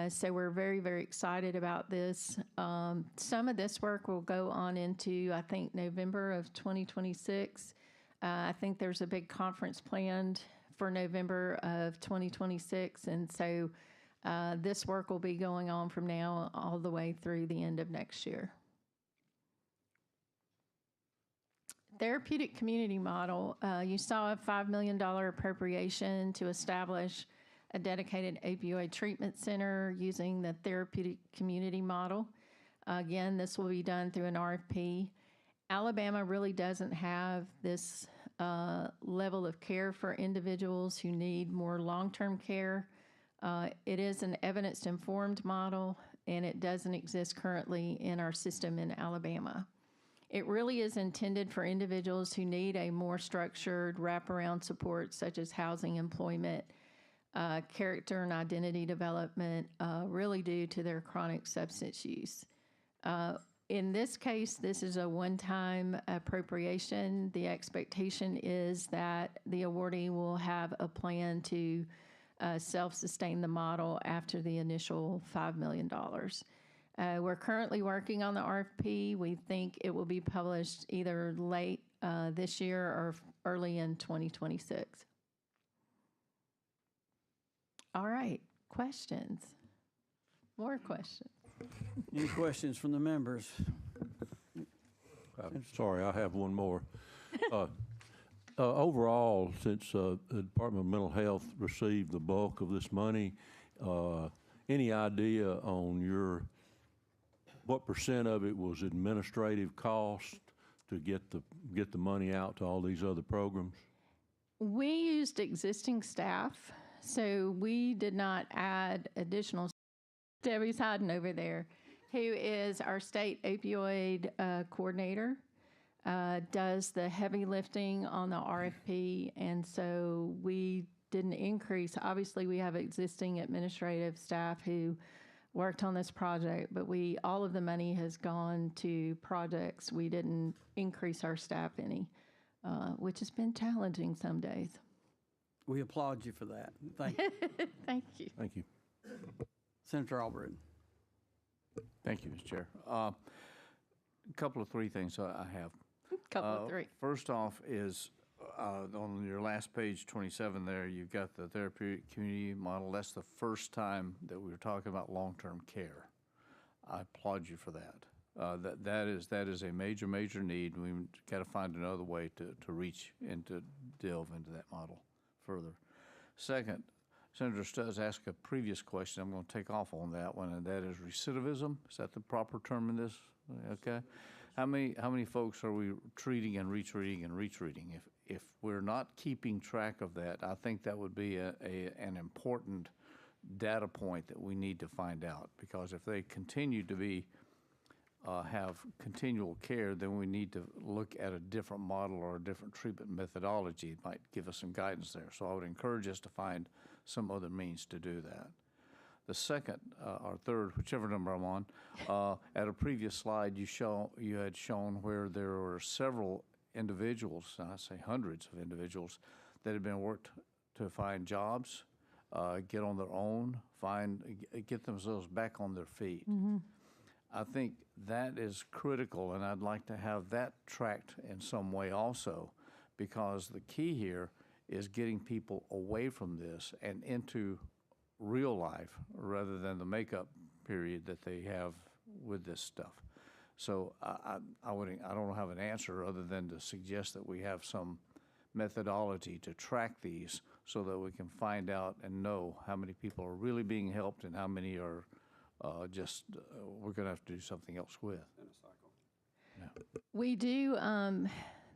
So we're very, very excited about this. Some of this work will go on into, I think, November of 2026. I think there's a big conference planned for November of 2026. And so this work will be going on from now all the way through the end of next year. Therapeutic community model. You saw a $5 million appropriation to establish a dedicated opioid treatment center using the therapeutic community model. Again, this will be done through an RFP. Alabama really doesn't have this level of care for individuals who need more long-term care. It is an evidence-informed model, and it doesn't exist currently in our system in Alabama. It really is intended for individuals who need a more structured wraparound support, such as housing, employment, character and identity development, really due to their chronic substance use. In this case, this is a one-time appropriation. The expectation is that the awardee will have a plan to self-sustain the model after the initial $5 million. We're currently working on the RFP. We think it will be published either late this year or early in 2026. All right, questions? More questions? Any questions from the members? Sorry, I have one more. Overall, since the Department of Mental Health received the bulk of this money, any idea on what percent of it was administrative cost to get the money out to all these other programs? We used existing staff, so we did not add additional. Debbie's hiding over there, who is our state opioid coordinator, does the heavy lifting on the RFP, and so we didn't increase. Obviously, we have existing administrative staff who worked on this project, but all of the money has gone to projects. We didn't increase our staff any, which has been challenging some days. We applaud you for that. Thank you. Thank you. Thank you. Senator Albritton. Thank you, Mr. Chair. A couple of three things I have. Couple of three. First off is on your last page, 27 there, you've got the therapeutic community model. That's the first time that we were talking about long-term care. I applaud you for that. That is a major, major need. We've got to find another way to reach and to delve into that model further. Second, Senator Stubbs asked a previous question. I'm going to take off on that one, and that is recidivism. Is that the proper term in this? Okay. How many folks are we treating and retreating and retreating? If we're not keeping track of that, I think that would be an important data point that we need to find out, because if they continue to be have continual care, then we need to look at a different model or a different treatment methodology. It might give us some guidance there. So I would encourage us to find some other means to do that. The second or third, whichever number I'm on, at a previous slide you had shown where there were several individuals, I say hundreds of individuals, that had been worked to find jobs, get on their own, get themselves back on their feet. Mm-hmm. I think that is critical, and I'd like to have that tracked in some way also, because the key here is getting people away from this and into real life rather than the makeup period that they have with this stuff. So I don't have an answer other than to suggest that we have some methodology to track these so that we can find out and know how many people are really being helped and how many are we're going to have to do something else with. Yeah. We do,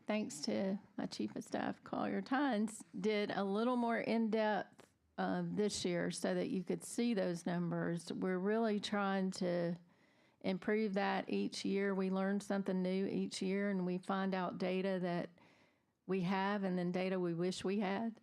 thanks to my Chief of Staff, Collier Tynes, did a little more in-depth this year so that you could see those numbers. We're really trying to improve that each year. We learn something new each year, and we find out data that we have and then data we wish we had.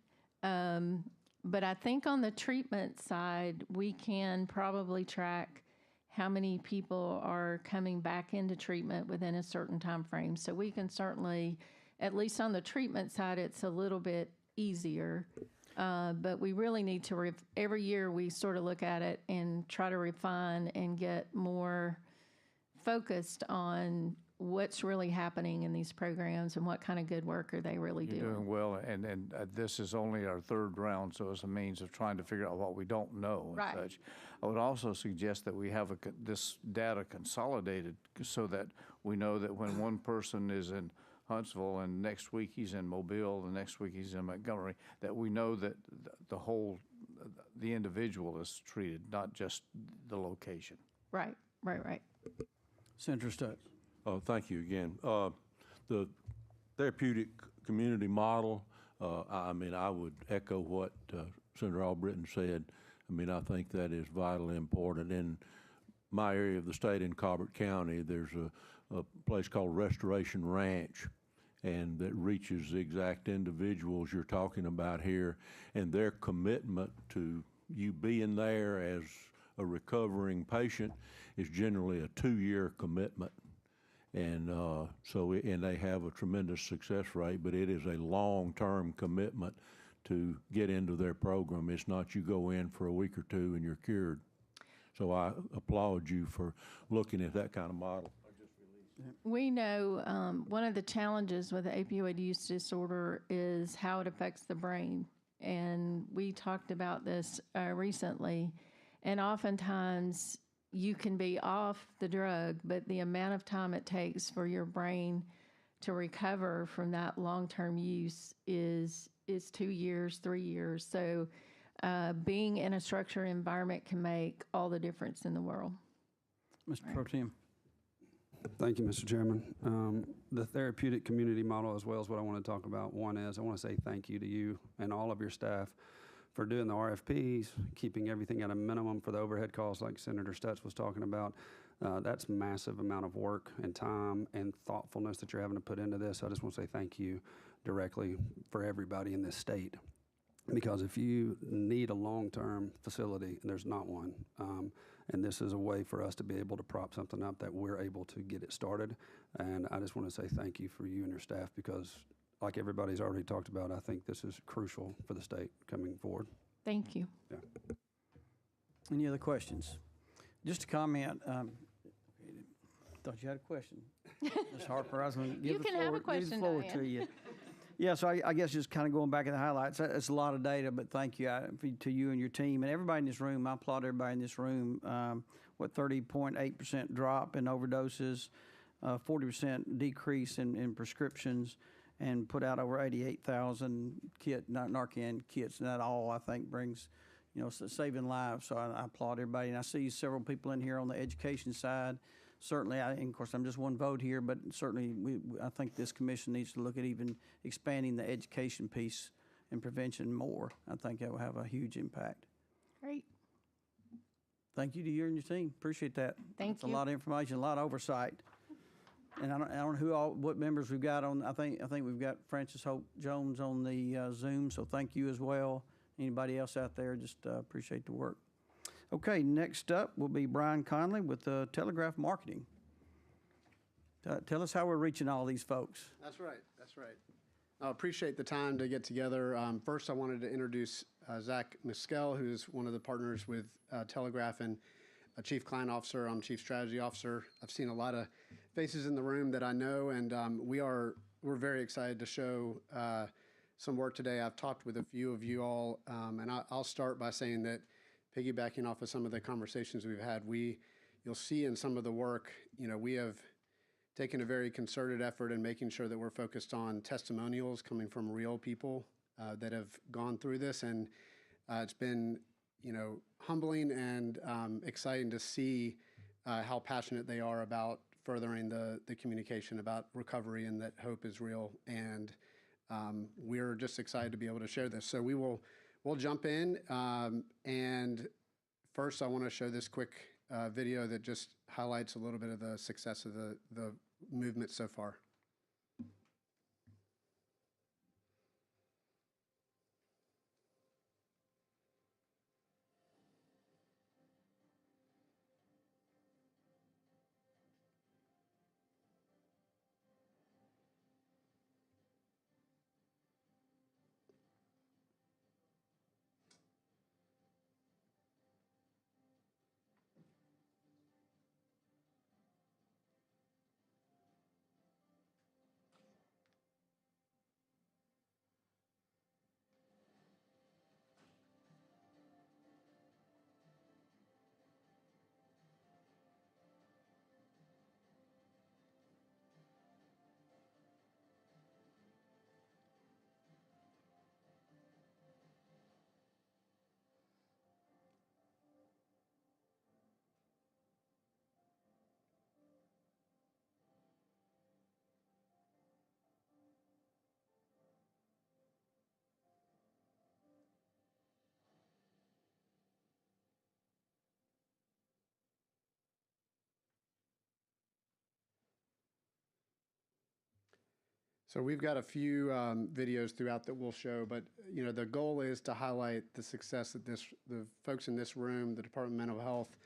But I think on the treatment side, we can probably track how many people are coming back into treatment within a certain time frame. So we can certainly, at least on the treatment side, it's a little bit easier. But we really need to, every year we sort of look at it and try to refine and get more focused on what's really happening in these programs and what kind of good work are they really doing. You're doing well, and this is only our third round, so it's a means of trying to figure out what we don't know and Right. such. I would also suggest that we have this data consolidated so that we know that when one person is in Huntsville and next week he's in Mobile, the next week he's in Montgomery, that we know that the individual is treated, not just the location. Right. Senator Stokes. Thank you again. The therapeutic community model, I would echo what Senator Albritton said. I think that is vitally important. In my area of the state in Colbert County, there's a place called Restoration Ranch, and that reaches the exact individuals you're talking about here, and their commitment to you being there as a recovering patient is generally a 2-year commitment. And and they have a tremendous success rate, but it is a long-term commitment to get into their program. It's not you go in for a week or two and you're cured. So I applaud you for looking at that kind of model. We know one of the challenges with the opioid use disorder is how it affects the brain. And we talked about this recently. And oftentimes, you can be off the drug, but the amount of time it takes for your brain to recover from that long-term use is 2 years, 3 years. So being in a structured environment can make all the difference in the world. Mr. Pro Tem. Thank you, Mr. Chairman. The therapeutic community model as well is what I want to talk about. One is I want to say thank you to you and all of your staff for doing the RFPs, keeping everything at a minimum for the overhead costs like Senator Stutz was talking about. That's massive amount of work and time and thoughtfulness that you're having to put into this. I just want to say thank you directly for everybody in this state. Because if you need a long-term facility, and there's not one, and this is a way for us to be able to prop something up that we're able to get it started. And I just want to say thank you for you and your staff because like everybody's already talked about, I think this is crucial for the state coming forward. Thank you. Yeah. Any other questions? Just a comment. Thought you had a question. Ms. Harper, I was going to give You the can floor, have a give the question, floor Diane. to you. Yeah, so I guess just kind of going back to the highlights, it's a lot of data, but thank you to you and your team and everybody in this room. I applaud everybody in this room. 30.8% drop in overdoses, 40% decrease in prescriptions, and put out over 88,000 Narcan kits. And that all, I think, brings, saving lives. So I applaud everybody. And I see several people in here on the education side. Certainly, and of course, I'm just one vote here, but certainly I think this commission needs to look at even expanding the education piece and prevention more. I think that will have a huge impact. Great. Thank you to you and your team. Appreciate that. Thank It's a you. lot of information, a lot of oversight. And I don't know what members we've got on. I think we've got Francis Hope Jones on the Zoom. So thank you as well. Anybody else out there? Just appreciate the work. Okay, next up will be Brian Conley with Telegraph Marketing. Tell us how we're reaching all these folks. That's right. That's right. I appreciate the time to get together. First, I wanted to introduce Zach Miskell, who's one of the partners with Telegraph and a Chief Client Officer. I'm Chief Strategy Officer. I've seen a lot of faces in the room that I know, and we're very excited to show some work today. I've talked with a few of you all, and I'll start by saying that piggybacking off of some of the conversations we've had, you'll see in some of the work, we have taken a very concerted effort in making sure that we're focused on testimonials coming from real people that have gone through this. And it's been, humbling and exciting to see how passionate they are about furthering the communication about recovery and that hope is real. And we're just excited to be able to share this. So we'll jump in. And first, I want to show this quick video that just highlights a little bit of the success of the movement so far. So we've got a few videos throughout that we'll show, but the goal is to highlight the success that the folks in this room, the Department of Mental Health,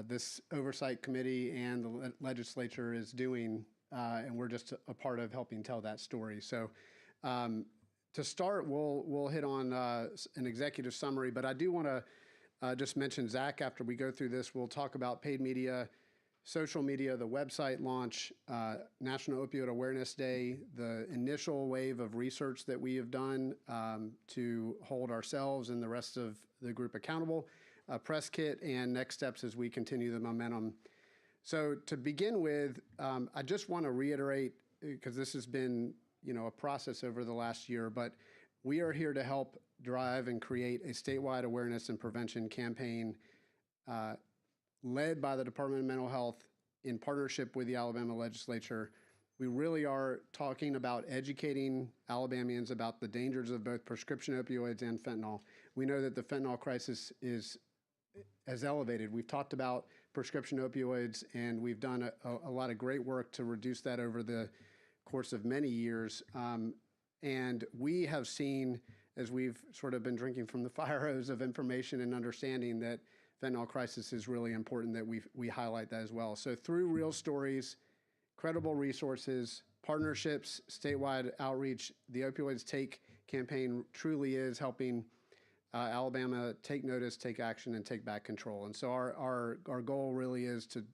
this Oversight Committee, and the legislature is doing, and we're just a part of helping tell that story. So to start, we'll hit on an executive summary, but I do want to just mention Zach. After we go through this, we'll talk about paid media, social media, the website launch, National Opioid Awareness Day, the initial wave of research that we have done to hold ourselves and the rest of the group accountable. press kit and next steps as we continue the momentum. So to begin with, I just want to reiterate, because this has been, a process over the last year, but we are here to help drive and create a statewide awareness and prevention campaign led by the Department of Mental Health in partnership with the Alabama legislature. We really are talking about educating Alabamians about the dangers of both prescription opioids and fentanyl. We know that the fentanyl crisis has elevated. We've talked about prescription opioids, and we've done a lot of great work to reduce that over the course of many years. And we have seen, as we've sort of been drinking from the fire hose of information and understanding, that fentanyl crisis is really important, that we highlight that as well. So through real stories, credible resources, partnerships, statewide outreach, the Opioids Take campaign truly is helping Alabama take notice, take action, and take back control. And so our goal really is to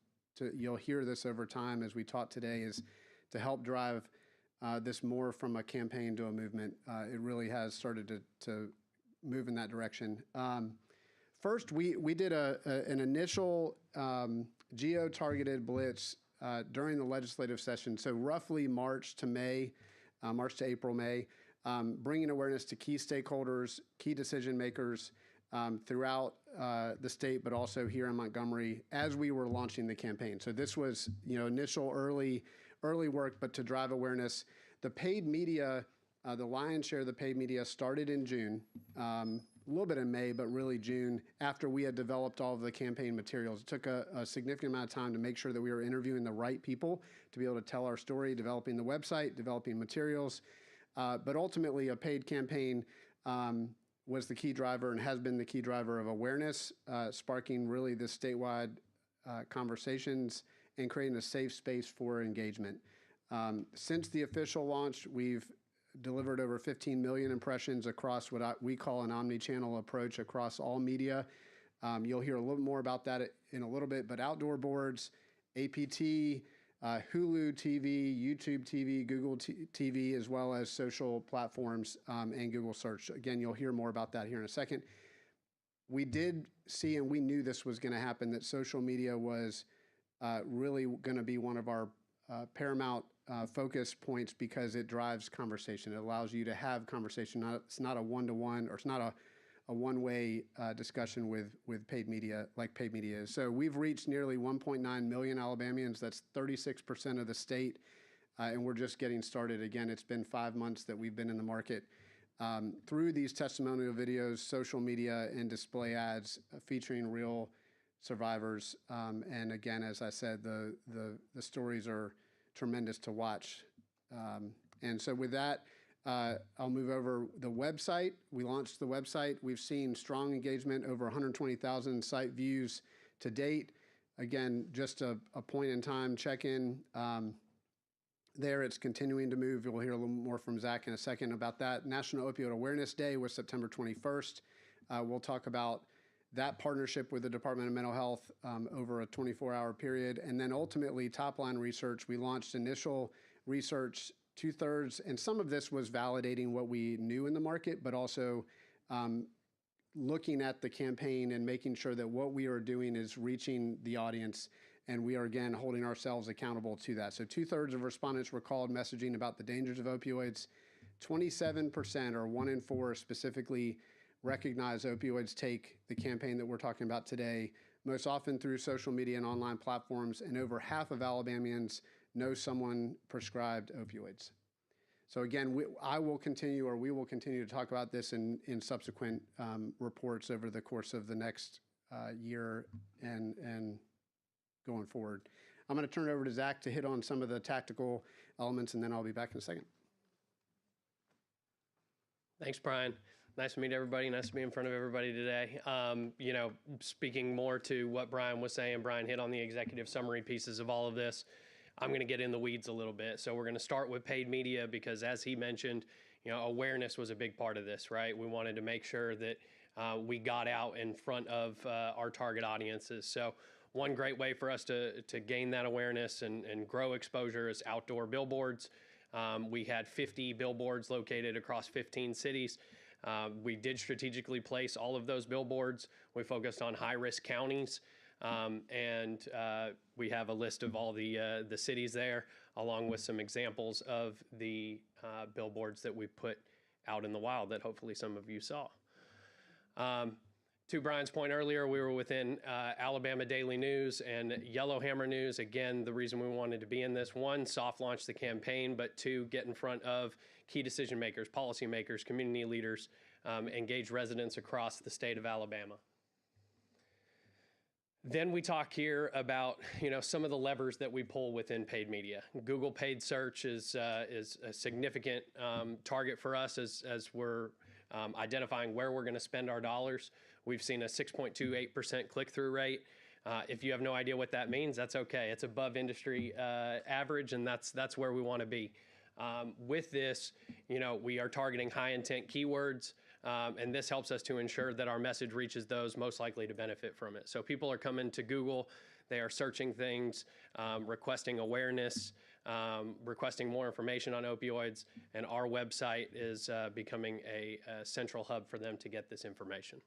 you'll hear this over time as we talk today, is to help drive this more from a campaign to a movement. It really has started to move in that direction. First, we did an initial geo-targeted blitz during the legislative session, so roughly March to April, May, bringing awareness to key stakeholders, key decision makers throughout the state, but also here in Montgomery as we were launching the campaign. So this was, initial early work, but to drive awareness. The paid media, the lion's share of the paid media started in June, a little bit in May, but really June, after we had developed all of the campaign materials. It took a significant amount of time to make sure that we were interviewing the right people to be able to tell our story, developing the website, developing materials. But ultimately, a paid campaign was the key driver and has been the key driver of awareness, sparking really the statewide conversations and creating a safe space for engagement. Since the official launch, we've delivered over 15 million impressions across what we call an omni-channel approach across all media. You'll hear a little more about that in a little bit, but outdoor boards, APT, Hulu TV, YouTube TV, Google TV, as well as social platforms and Google search. Again, you'll hear more about that here in a second. We did see, and we knew this was going to happen, that social media was really going to be one of our paramount focus points, because it drives conversation. It allows you to have conversation. It's not a one-to-one, or it's not a one-way discussion with paid media, like paid media is. So we've reached nearly 1.9 million Alabamians. That's 36% of the state, and we're just getting started. Again, it's been 5 months that we've been in the market. Through these testimonial videos, social media, and display ads featuring real survivors. And again, as I said, the stories are tremendous to watch. And so with that, I'll move over the website. We launched the website. We've seen strong engagement, over 120,000 site views to date. Again, just a point in time check-in. There, it's continuing to move. You'll hear a little more from Zach in a second about that. National Opioid Awareness Day was September 21st. We'll talk about that partnership with the Department of Mental Health over a 24-hour period. And then ultimately, top-line research. We launched initial research, 2/3, and some of this was validating what we knew in the market, but also looking at the campaign and making sure that what we are doing is reaching the audience, and we are, again, holding ourselves accountable to that. So 2/3 of respondents recalled messaging about the dangers of opioids. 27%, or 1 in 4, specifically recognize Opioids Take, the campaign that we're talking about today, most often through social media and online platforms, and over half of Alabamians know someone prescribed opioids. So again, we will continue to talk about this in subsequent reports over the course of the next year and going forward. I'm going to turn it over to Zach to hit on some of the tactical elements, and then I'll be back in a second. Thanks, Brian. Nice to meet everybody. Nice to be in front of everybody today. Speaking more to what Brian was saying, Brian hit on the executive summary pieces of all of this. I'm going to get in the weeds a little bit. So we're going to start with paid media, because as he mentioned, awareness was a big part of this, right? We wanted to make sure that we got out in front of our target audiences. So one great way for us to gain that awareness and grow exposure is outdoor billboards. We had 50 billboards located across 15 cities. We did strategically place all of those billboards. We focused on high-risk counties, and we have a list of all the cities there, along with some examples of the billboards that we put out in the wild that hopefully some of you saw. To Brian's point earlier, we were within Alabama Daily News and Yellowhammer News. Again, the reason we wanted to be in this, one, soft launch the campaign, but two, get in front of key decision makers, policymakers, community leaders, engage residents across the state of Alabama. Then we talk here about, some of the levers that we pull within paid media. Google paid search is a significant target for us as we're identifying where we're going to spend our dollars. We've seen a 6.28% click-through rate. If you have no idea what that means, that's okay. It's above industry average, and that's where we want to be. With this, we are targeting high-intent keywords, and this helps us to ensure that our message reaches those most likely to benefit from it. So people are coming to Google, they are searching things, requesting awareness, requesting more information on opioids, and our website is becoming a central hub for them to get this information.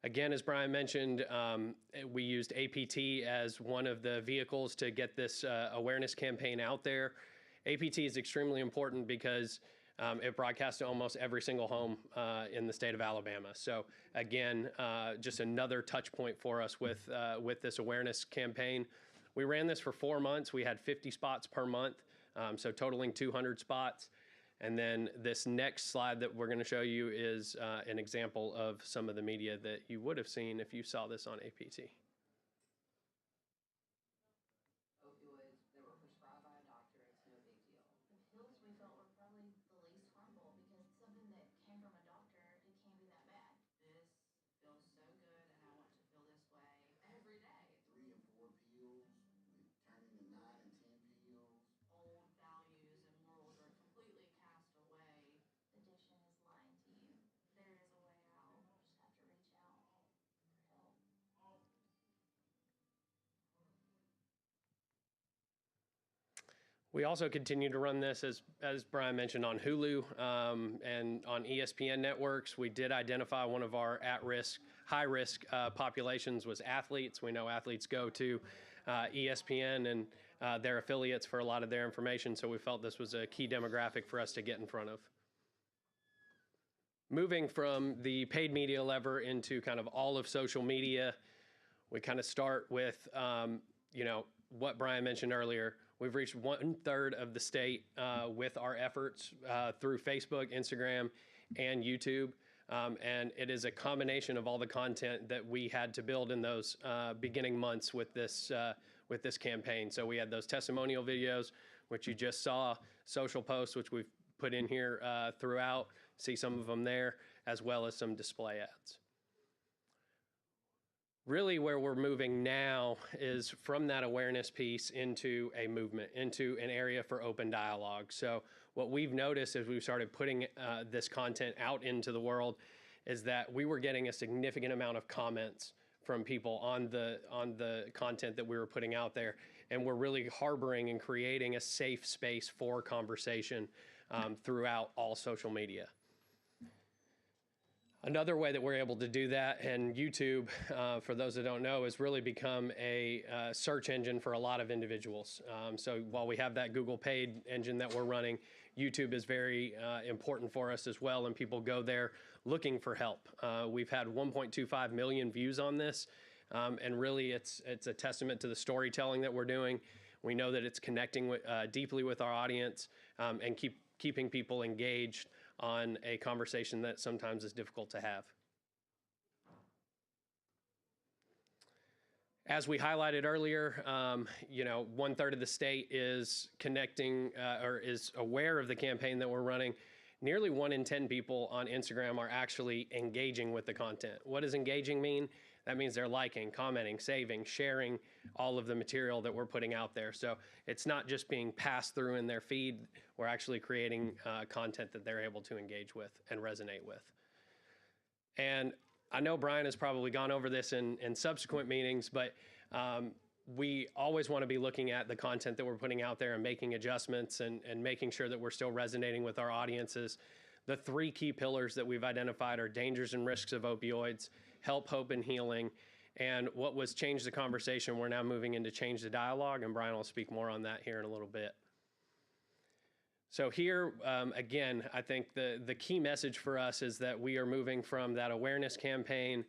Again, as Brian mentioned, we used APT as one of the vehicles to get this awareness campaign out there. APT is extremely important because it broadcasts to almost every single home in the state of Alabama. So again, just another touch point for us with this awareness campaign. We ran this for 4 months. We had 50 spots per month, so totaling 200 spots. And then this next slide that we're going to show you is an example of some of the media that you would have seen if you saw this on APT. Opioids that were prescribed by a doctor, it's no big deal. The pills we felt were probably the least harmful because something that came from a doctor, it can't be that bad. This feels so good, and I want to feel this way every day. 3 and 4 pills, turn into 9 and 10 pills. Old values and morals are completely cast away. Addiction is lying to you. There is a way out. You just have to reach out for help. We also continue to run this, as Brian mentioned, on Hulu and on ESPN networks. We did identify one of our at-risk, high-risk populations was athletes. We know athletes go to ESPN and their affiliates for a lot of their information, so we felt this was a key demographic for us to get in front of. Moving from the paid media lever into kind of all of social media, we kind of start with, what Brian mentioned earlier. We've reached 1/3 of the state with our efforts through Facebook, Instagram, and YouTube. And it is a combination of all the content that we had to build in those beginning months with this campaign. So we had those testimonial videos, which you just saw, social posts, which we've put in here throughout, see some of them there, as well as some display ads. Really where we're moving now is from that awareness piece into a movement, into an area for open dialogue. So what we've noticed as we've started putting this content out into the world is that we were getting a significant amount of comments from people on the content that we were putting out there. And we're really harboring and creating a safe space for conversation throughout all social media. Another way that we're able to do that, and YouTube, for those that don't know, has really become a search engine for a lot of individuals. So while we have that Google paid engine that we're running, YouTube is very important for us as well, and people go there looking for help. We've had 1.25 million views on this, and really it's a testament to the storytelling that we're doing. We know that it's connecting deeply with our audience and keeping people engaged on a conversation that sometimes is difficult to have. As we highlighted earlier, 1/3 of the state is connecting or is aware of the campaign that we're running. Nearly 1 in 10 people on Instagram are actually engaging with the content. What does engaging mean? That means they're liking, commenting, saving, sharing all of the material that we're putting out there. So it's not just being passed through in their feed. We're actually creating content that they're able to engage with and resonate with. And I know Brian has probably gone over this in subsequent meetings, but we always want to be looking at the content that we're putting out there and making adjustments and making sure that we're still resonating with our audiences. The three key pillars that we've identified are dangers and risks of opioids, help, hope, and healing. And what was change the conversation, we're now moving into change the dialogue, and Brian will speak more on that here in a little bit. So here, again, I think the key message for us is that we are moving from that awareness campaign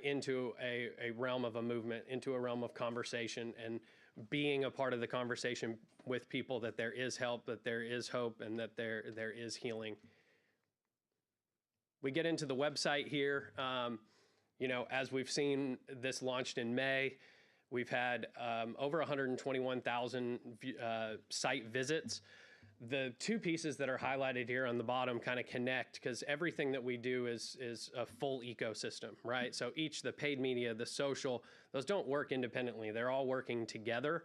into a realm of a movement, into a realm of conversation, and being a part of the conversation with people that there is help, that there is hope, and that there is healing. We get into the website here. You know, as we've seen this launched in May, we've had over 121,000 site visits. The two pieces that are highlighted here on the bottom kind of connect, because everything that we do is a full ecosystem, right? So the paid media, the social, those don't work independently. They're all working together.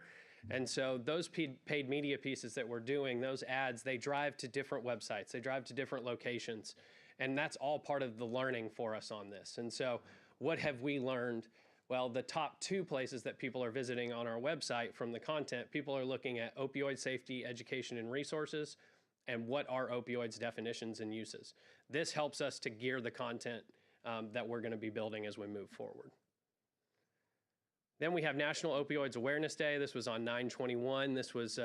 And so those paid media pieces that we're doing, those ads, they drive to different websites. They drive to different locations. And that's all part of the learning for us on this. And so what have we learned? Well, the top two places that people are visiting on our website from the content, people are looking at opioid safety, education, and resources, and what are opioids definitions and uses. This helps us to gear the content that we're going to be building as we move forward. Then we have National Opioids Awareness Day. This was on 9/21. This was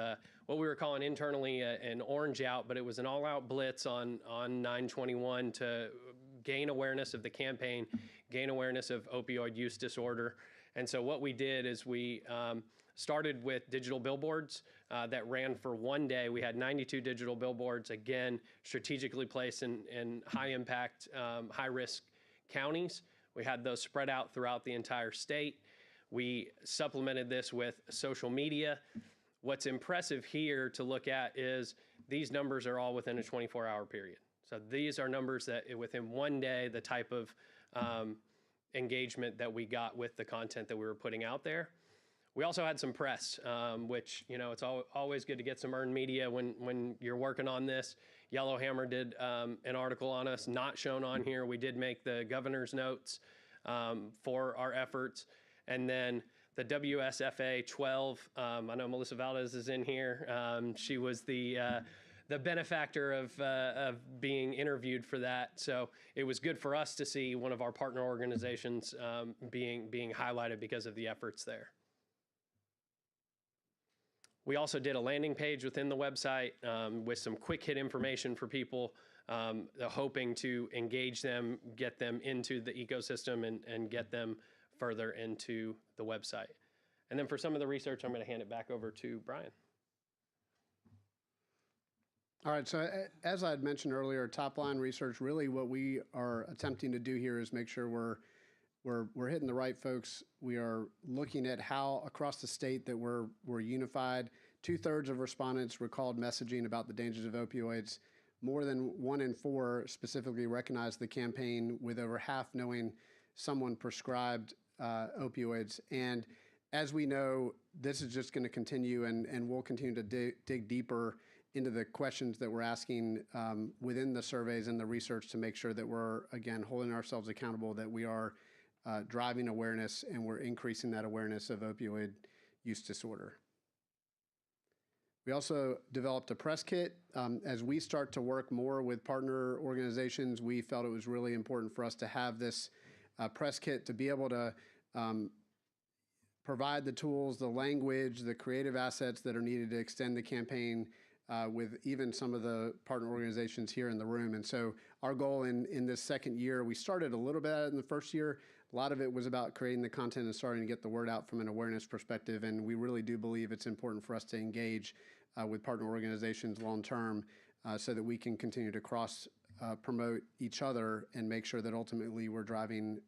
what we were calling internally an orange out, but it was an all-out blitz on 9/21 to gain awareness of the campaign, gain awareness of opioid use disorder. And so what we did is we started with digital billboards that ran for one day. We had 92 digital billboards, again, strategically placed in high-impact, high-risk counties. We had those spread out throughout the entire state. We supplemented this with social media. What's impressive here to look at is these numbers are all within a 24-hour period. So these are numbers that within one day, the type of engagement that we got with the content that we were putting out there. We also had some press, which, you know, it's always good to get some earned media when you're working on this. Yellowhammer did an article on us, not shown on here. We did make the governor's notes for our efforts. And then the WSFA 12, I know Melissa Valdez is in here. She was the benefactor of being interviewed for that. So it was good for us to see one of our partner organizations being highlighted because of the efforts there. We also did a landing page within the website with some quick hit information for people, hoping to engage them, get them into the ecosystem, and get them further into the website. And then for some of the research, I'm going to hand it back over to Brian. All right, so as I had mentioned earlier, top line research, really what we are attempting to do here is make sure we're hitting the right folks. We are looking at how across the state that we're unified. 2/3 of respondents recalled messaging about the dangers of opioids. More than 1 in 4 specifically recognized the campaign, with over half knowing someone prescribed opioids. And as we know, this is just going to continue, and we'll continue to dig deeper into the questions that we're asking within the surveys and the research to make sure that we're, again, holding ourselves accountable, that we are driving awareness and we're increasing that awareness of opioid use disorder. We also developed a press kit. As we start to work more with partner organizations, we felt it was really important for us to have this press kit to be able to provide the tools, the language, the creative assets that are needed to extend the campaign with even some of the partner organizations here in the room. And so our goal in this second year, we started a little bit in the first year. A lot of it was about creating the content and starting to get the word out from an awareness perspective. And we really do believe it's important for us to engage with partner organizations long term so that we can continue to cross promote each other and make sure that ultimately we're driving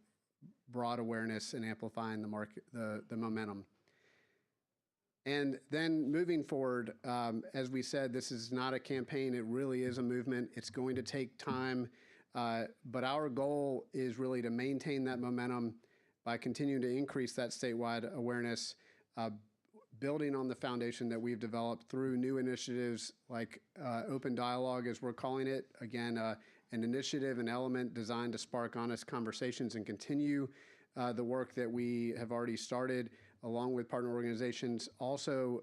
broad awareness and amplifying the market, the momentum. And then moving forward, as we said, this is not a campaign. It really is a movement. It's going to take time. But our goal is really to maintain that momentum by continuing to increase that statewide awareness, building on the foundation that we've developed through new initiatives like Open Dialogue, as we're calling it. Again, an initiative, an element designed to spark honest conversations and continue the work that we have already started, along with partner organizations. Also,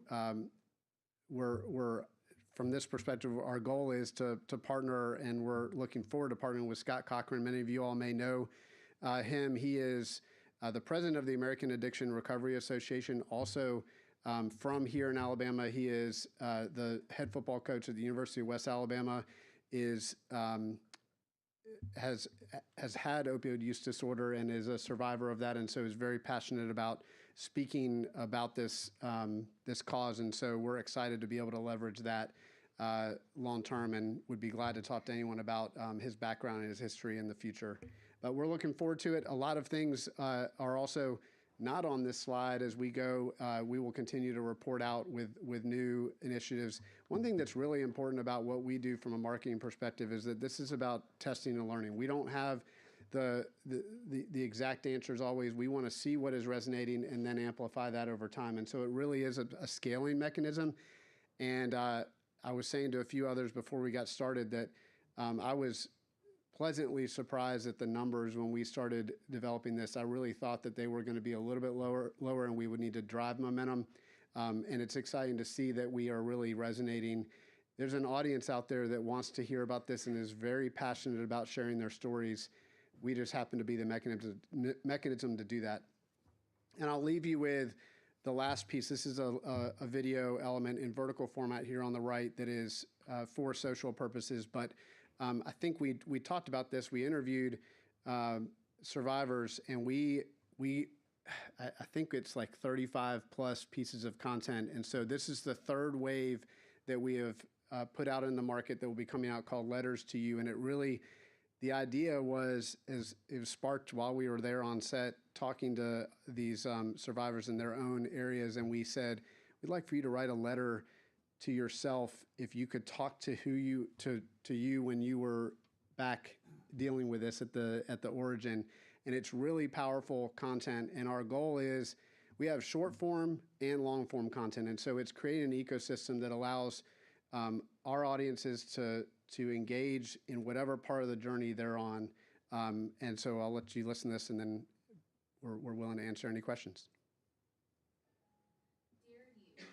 we're from this perspective, our goal is to partner, and we're looking forward to partnering with Scott Cochran. Many of you all may know him. He is the president of the American Addiction Recovery Association. Also, from here in Alabama, he is the head football coach at the University of West Alabama. Has had opioid use disorder and is a survivor of that, and so is very passionate about speaking about this this cause. And so we're excited to be able to leverage that long term, and would be glad to talk to anyone about his background and his history in the future. But we're looking forward to it. A lot of things are also not on this slide as we go. We will continue to report out with new initiatives. One thing that's really important about what we do from a marketing perspective is that this is about testing and learning. We don't have the exact answers always. We want to see what is resonating and then amplify that over time. And so it really is a scaling mechanism. And I was saying to a few others before we got started that I was pleasantly surprised at the numbers when we started developing this. I really thought that they were going to be a little bit lower, and we would need to drive momentum. And it's exciting to see that we are really resonating. There's an audience out there that wants to hear about this and is very passionate about sharing their stories. We just happen to be the mechanism to do that. And I'll leave you with the last piece. This is a video element in vertical format here on the right that is for social purposes, but I think we talked about this. We interviewed survivors, and I think it's like 35 plus pieces of content. And so this is the third wave that we have put out in the market that will be coming out, called Letters to You. And it really, the idea was, it was sparked while we were there on set talking to these survivors in their own areas. And we said, we'd like for you to write a letter to yourself if you could talk to you when you were back dealing with this at the origin. And it's really powerful content. And our goal is, we have short form and long form content. And so it's creating an ecosystem that allows our audiences to engage in whatever part of the journey they're on. And so I'll let you listen to this, and then we're willing to answer any questions. Dear you,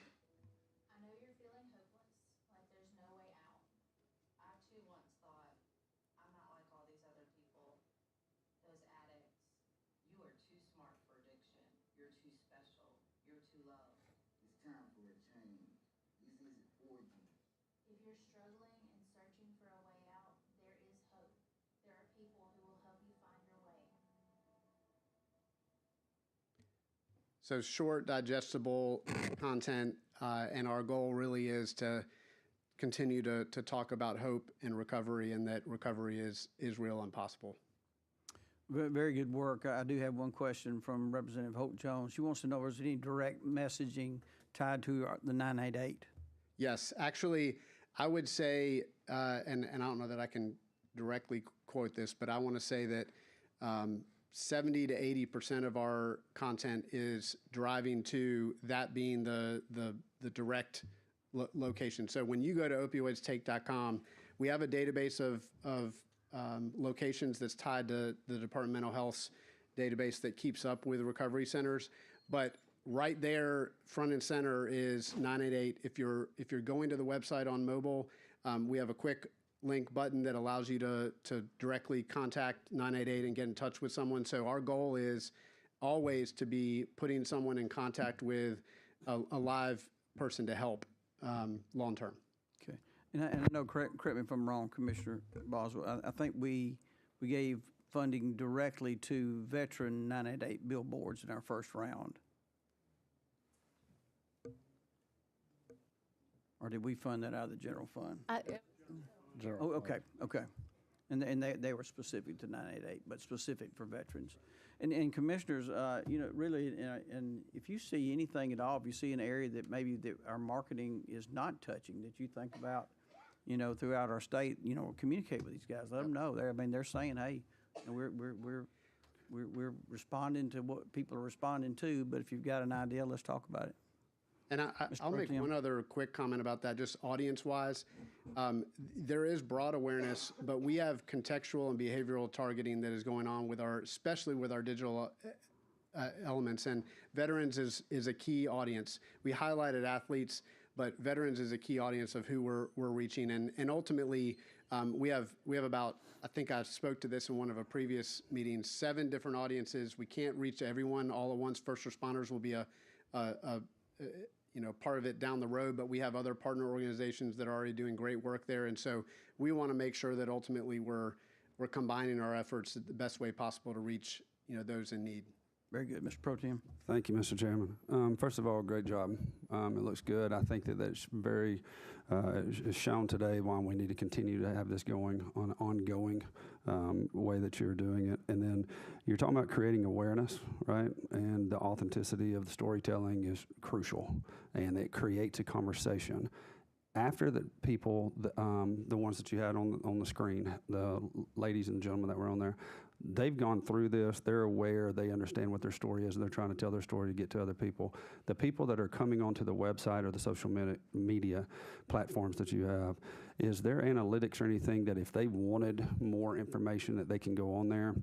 I know you're feeling hopeless, like there's no way out. I too once thought, I'm not like all these other people, those addicts. You are too smart for addiction. You're too special. You're too loved. It's time for a change. This isn't for you. If you're struggling and searching for a way out, there is hope. There are people who will help you find your way. So short, digestible content, and our goal really is to continue to talk about hope and recovery, and that recovery is real and possible. Very good work. I do have one question from Representative Hope Jones. She wants to know, is there any direct messaging tied to the 988? Yes, actually, I would say, and I don't know that I can directly quote this, but I want to say that 70 to 80% of our content is driving to that being the direct location. So when you go to opioidstake.com, we have a database of locations that's tied to the Department of Mental Health's database that keeps up with recovery centers. But right there, front and center, is 988. If you're going to the website on mobile, we have a quick link button that allows you to directly contact 988 and get in touch with someone. So our goal is always to be putting someone in contact with a live person to help long term. Okay. And I know, correct me if I'm wrong, Commissioner Boswell, I think we gave funding directly to veteran 988 billboards in our first round. Or did we fund that out of the general fund? Oh, okay. And they were specific to 988, but specific for veterans. And commissioners, really, and if you see anything at all, if you see an area that maybe that our marketing is not touching, that you think about, throughout our state, communicate with these guys, let them know. They're saying, hey, we're responding to what people are responding to, but if you've got an idea, let's talk about it. And I'll make one other quick comment about that, just audience-wise. There is broad awareness, but we have contextual and behavioral targeting that is going on with especially with our digital elements. And veterans is a key audience. We highlighted athletes, but veterans is a key audience of who we're reaching. And ultimately, we have about, I think I spoke to this in one of our previous meetings, 7 different audiences. We can't reach everyone all at once. First responders will be a part of it down the road, but we have other partner organizations that are already doing great work there. And so we want to make sure that ultimately we're combining our efforts the best way possible to reach, those in need. Very good, Mr. Pro Tem. Thank you, Mr. Chairman. First of all, great job. It looks good. I think that's very, it's shown today why we need to continue to have this going on an ongoing way that you're doing it. And then you're talking about creating awareness, right? And the authenticity of the storytelling is crucial, and it creates a conversation. After the people, the ones that you had on the screen, the ladies and gentlemen that were on there, they've gone through this. They're aware. They understand what their story is, and they're trying to tell their story to get to other people. The people that are coming onto the website or the social media platforms that you have, is there analytics or anything that if they wanted more information that they can go on there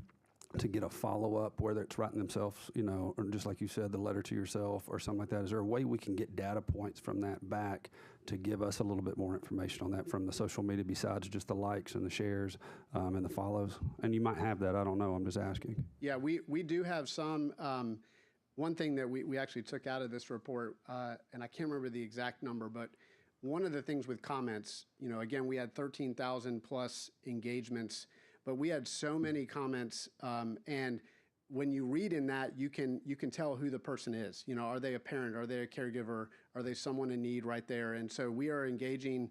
to get a follow-up, whether it's writing themselves, or just like you said, the letter to yourself or something like that? Is there a way we can get data points from that back to give us a little bit more information on that from the social media besides just the likes and the shares and the follows? And you might have that. I don't know. I'm just asking. Yeah, we do have some. One thing that we actually took out of this report, and I can't remember the exact number, but one of the things with comments, again, we had 13,000 plus engagements, but we had so many comments, and when you read in that, you can tell who the person is. Are they a parent? Are they a caregiver? Are they someone in need right there? And so we are engaging,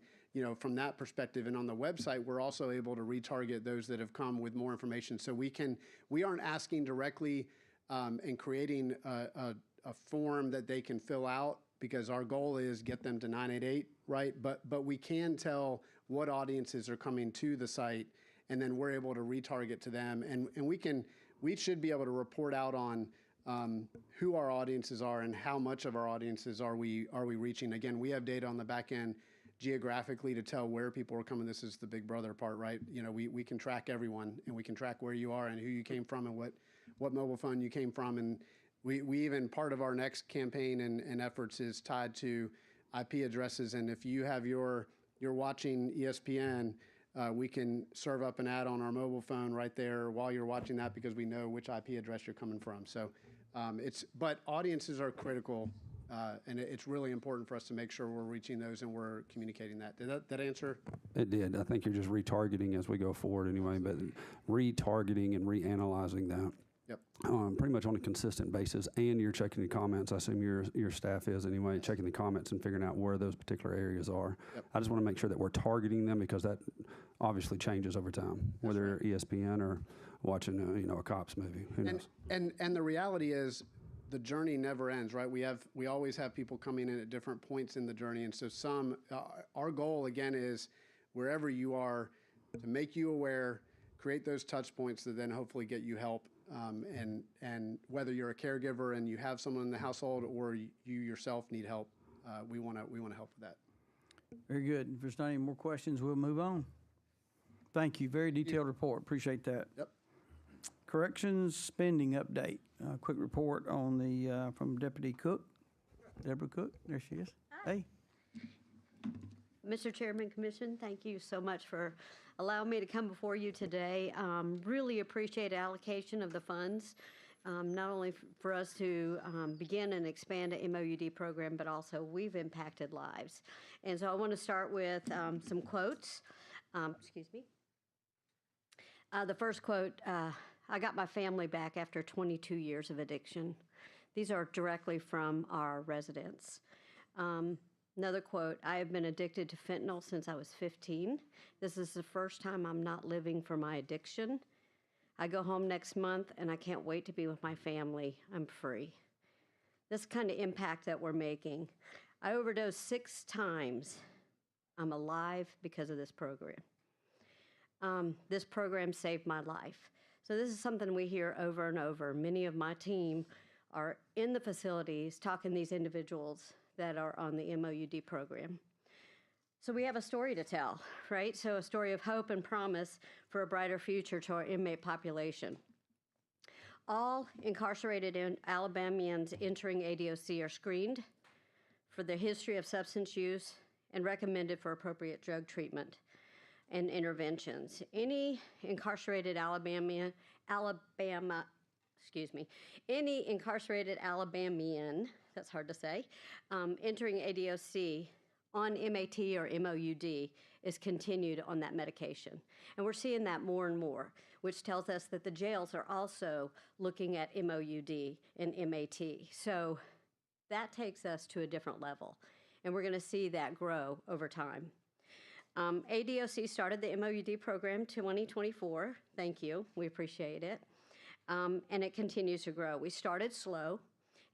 from that perspective. And on the website, we're also able to retarget those that have come with more information. So we aren't asking directly and creating a form that they can fill out, because our goal is get them to 988, right? But we can tell what audiences are coming to the site, and then we're able to retarget to them. And we should be able to report out on who our audiences are and how much of our audiences are we reaching. Again, we have data on the back end geographically to tell where people are coming. This is the big brother part, right? We can track everyone, and we can track where you are and who you came from and what mobile phone you came from. And we even, part of our next campaign and efforts is tied to IP addresses. And if you're watching ESPN, we can serve up an ad on our mobile phone right there while you're watching that, because we know which IP address you're coming from. So but audiences are critical, and it's really important for us to make sure we're reaching those and we're communicating that. Did that answer? It did. I think you're just retargeting as we go forward anyway, but retargeting and reanalyzing that. Yep. Pretty much on a consistent basis, and you're checking the comments. I assume your staff is anyway, checking the comments and figuring out where those particular areas are. Yep. I just want to make sure that we're targeting them, because that obviously changes over time, whether you're ESPN or watching a cops movie. Who knows? And the reality is, the journey never ends, right? We always have people coming in at different points in the journey, and so our goal again is wherever you are, to make you aware, create those touch points that then hopefully get you help. And whether you're a caregiver and you have someone in the household, or you yourself need help, we want to help with that. Very good. If there's not any more questions, we'll move on. Thank you. Very detailed report. Appreciate that. Yep. Corrections spending update. Quick report on from Deputy Cook. Deborah Cook. There she is. Hey. Mr. Chairman, Commission, thank you so much for allowing me to come before you today. Really appreciate allocation of the funds, not only for us to begin and expand an MOUD program, but also we've impacted lives. And so I want to start with some quotes. Excuse me. The first quote, I got my family back after 22 years of addiction. These are directly from our residents. Another quote, I have been addicted to fentanyl since I was 15. This is the first time I'm not living for my addiction. I go home next month and I can't wait to be with my family. I'm free. This kind of impact that we're making. I overdosed 6 times. I'm alive because of this program. This program saved my life. So this is something we hear over and over. Many of my team are in the facilities talking to these individuals that are on the MOUD program. So we have a story to tell, right? So a story of hope and promise for a brighter future to our inmate population. All incarcerated Alabamians entering ADOC are screened for their history of substance use and recommended for appropriate drug treatment and interventions. Any incarcerated any incarcerated Alabamian, that's hard to say, entering ADOC on MAT or MOUD is continued on that medication. And we're seeing that more and more, which tells us that the jails are also looking at MOUD and MAT. So that takes us to a different level, and we're going to see that grow over time. ADOC started the MOUD program 2024. Thank you. We appreciate it. And it continues to grow. We started slow,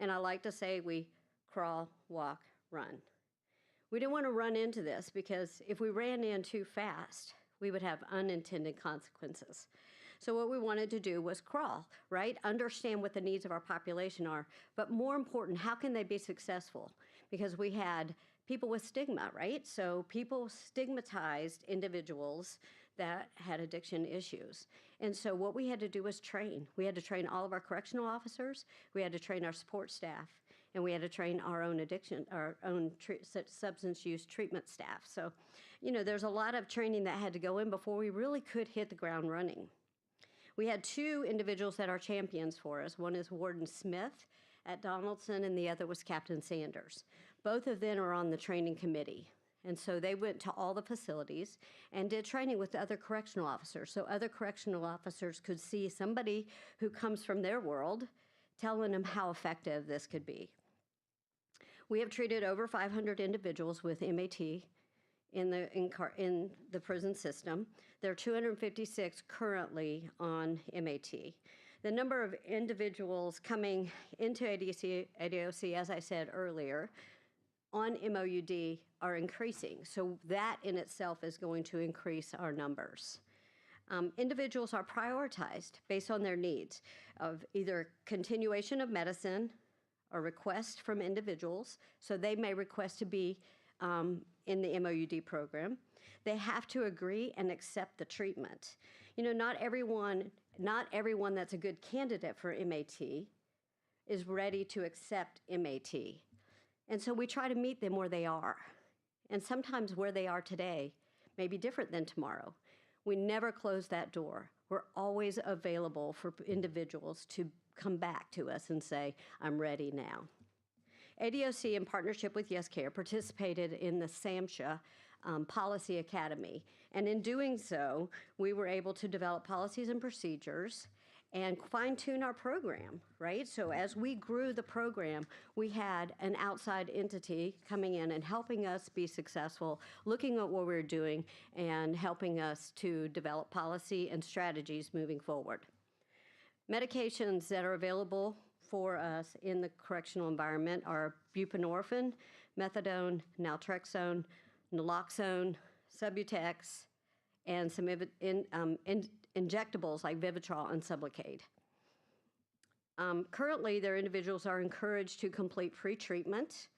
and I like to say we crawl, walk, run. We didn't want to run into this because if we ran in too fast, we would have unintended consequences. So what we wanted to do was crawl, right? Understand what the needs of our population are, but more important, how can they be successful? Because we had people with stigma, right? So people stigmatized individuals that had addiction issues. And so what we had to do was train. We had to train all of our correctional officers, we had to train our support staff, and we had to train our own substance use treatment staff. So, there's a lot of training that had to go in before we really could hit the ground running. We had two individuals that are champions for us. One is Warden Smith at Donaldson, and the other was Captain Sanders. Both of them are on the training committee. And so they went to all the facilities and did training with other correctional officers. So other correctional officers could see somebody who comes from their world telling them how effective this could be. We have treated over 500 individuals with MAT in the prison system. There are 256 currently on MAT. The number of individuals coming into ADOC, as I said earlier, on MOUD are increasing. So that in itself is going to increase our numbers. Individuals are prioritized based on their needs of either continuation of medicine or request from individuals. So they may request to be in the MOUD program. They have to agree and accept the treatment. Not everyone that's a good candidate for MAT is ready to accept MAT. And so we try to meet them where they are. And sometimes where they are today may be different than tomorrow. We never close that door. We're always available for individuals to come back to us and say, I'm ready now. ADOC, in partnership with YesCare, participated in the SAMHSA Policy Academy. And in doing so, we were able to develop policies and procedures and fine-tune our program, right? So as we grew the program, we had an outside entity coming in and helping us be successful, looking at what we were doing, and helping us to develop policy and strategies moving forward. Medications that are available for us in the correctional environment are buprenorphine, methadone, naltrexone, naloxone, Subutex, and some injectables like Vivitrol and Sublocade. Currently, their individuals are encouraged to complete pre-treatment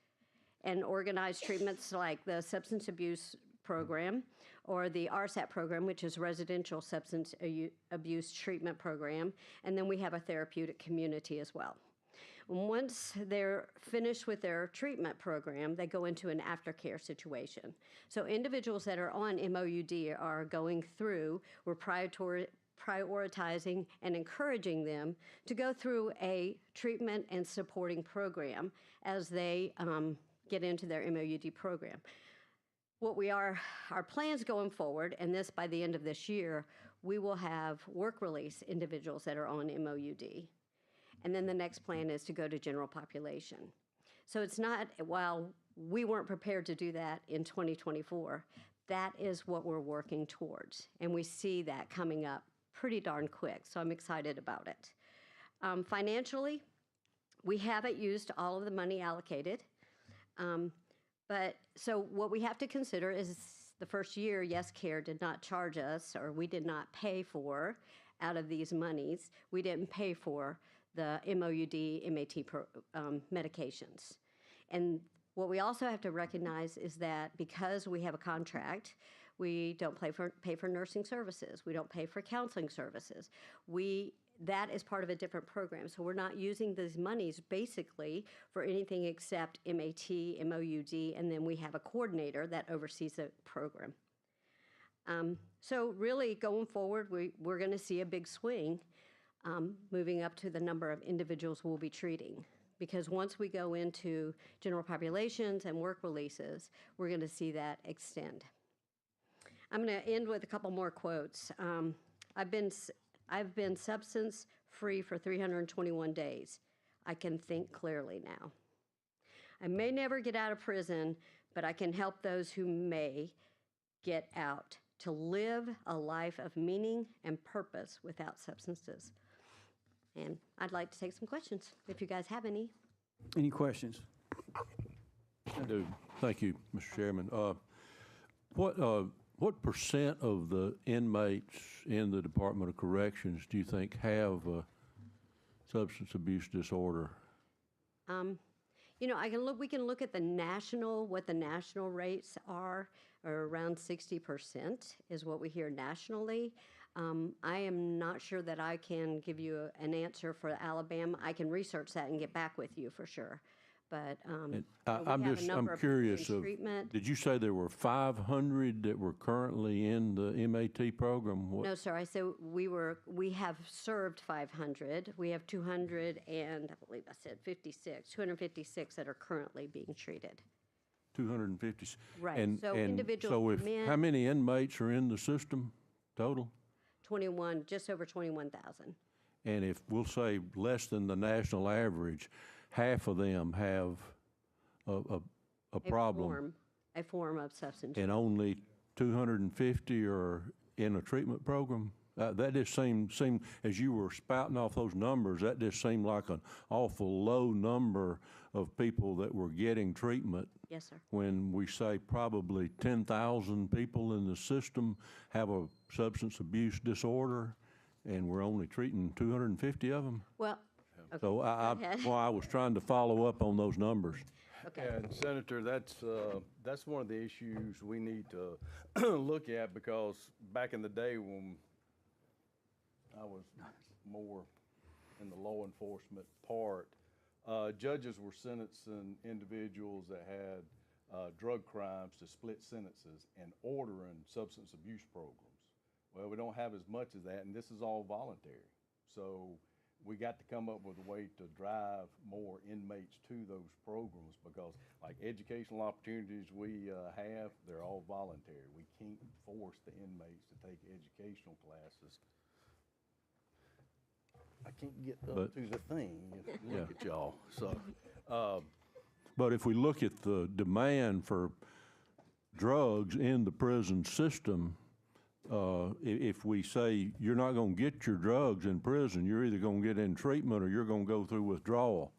and organized treatments like the substance abuse program or the RSAT program, which is residential substance abuse treatment program. And then we have a therapeutic community as well. Once they're finished with their treatment program, they go into an aftercare situation. So individuals that are on MOUD are going through, we're prioritizing and encouraging them to go through a treatment and supporting program as they get into their MOUD program. Our plans going forward, and this by the end of this year, we will have work release individuals that are on MOUD. And then the next plan is to go to general population. So it's not, while we weren't prepared to do that in 2024, that is what we're working towards. And we see that coming up pretty darn quick, so I'm excited about it. Financially, we haven't used all of the money allocated. But so what we have to consider is the first year, YesCare did not charge us, or we did not pay for, out of these monies, we didn't pay for the MOUD, MAT medications. And what we also have to recognize is that because we have a contract, we don't pay for nursing services. We don't pay for counseling services. We that is part of a different program. So we're not using these monies basically for anything except MAT, MOUD, and then we have a coordinator that oversees the program. So really going forward, we're going to see a big swing moving up to the number of individuals we'll be treating. Because once we go into general populations and work releases, we're going to see that extend. I'm going to end with a couple more quotes. I've been substance free for 321 days. I can think clearly now. I may never get out of prison, but I can help those who may get out to live a life of meaning and purpose without substances. And I'd like to take some questions, if you guys have any. Any questions? I do. Thank you, Mr. Chairman. What percent of the inmates in the Department of Corrections do you think have a substance abuse disorder? You know, we can look at what the national rates are around 60% is what we hear nationally. I am not sure that I can give you an answer for Alabama. I can research that and get back with you for sure. But I'm curious did you say there were 500 that were currently in the MAT program? No, sir. I said we have served 500. We have 200 and I believe I said 256 that are currently being treated. 250. Right. And, so and individuals so how many inmates are in the system total? 21, just over 21,000. And if we'll say less than the national average, half of them have a problem. A form of substance. And only 250 are in a treatment program? That just seemed, as you were spouting off those numbers, that just seemed like an awful low number of people that were getting treatment. Yes, sir. When we say probably 10,000 people in the system have a substance abuse disorder, and we're only treating 250 of them? Well, okay. So I was trying to follow up on those numbers. Okay. And Senator, that's one of the issues we need to look at, because back in the day when I was more in the law enforcement part, judges were sentencing individuals that had drug crimes to split sentences and ordering substance abuse programs. Well, we don't have as much as that, and this is all voluntary. So we got to come up with a way to drive more inmates to those programs, because like educational opportunities we have, they're all voluntary. We can't force the inmates to take educational classes. I can't get up to the thing. Look at y'all. So, but if we look at the demand for drugs in the prison system, if we say you're not going to get your drugs in prison, you're either going to get in treatment or you're going to go through withdrawal.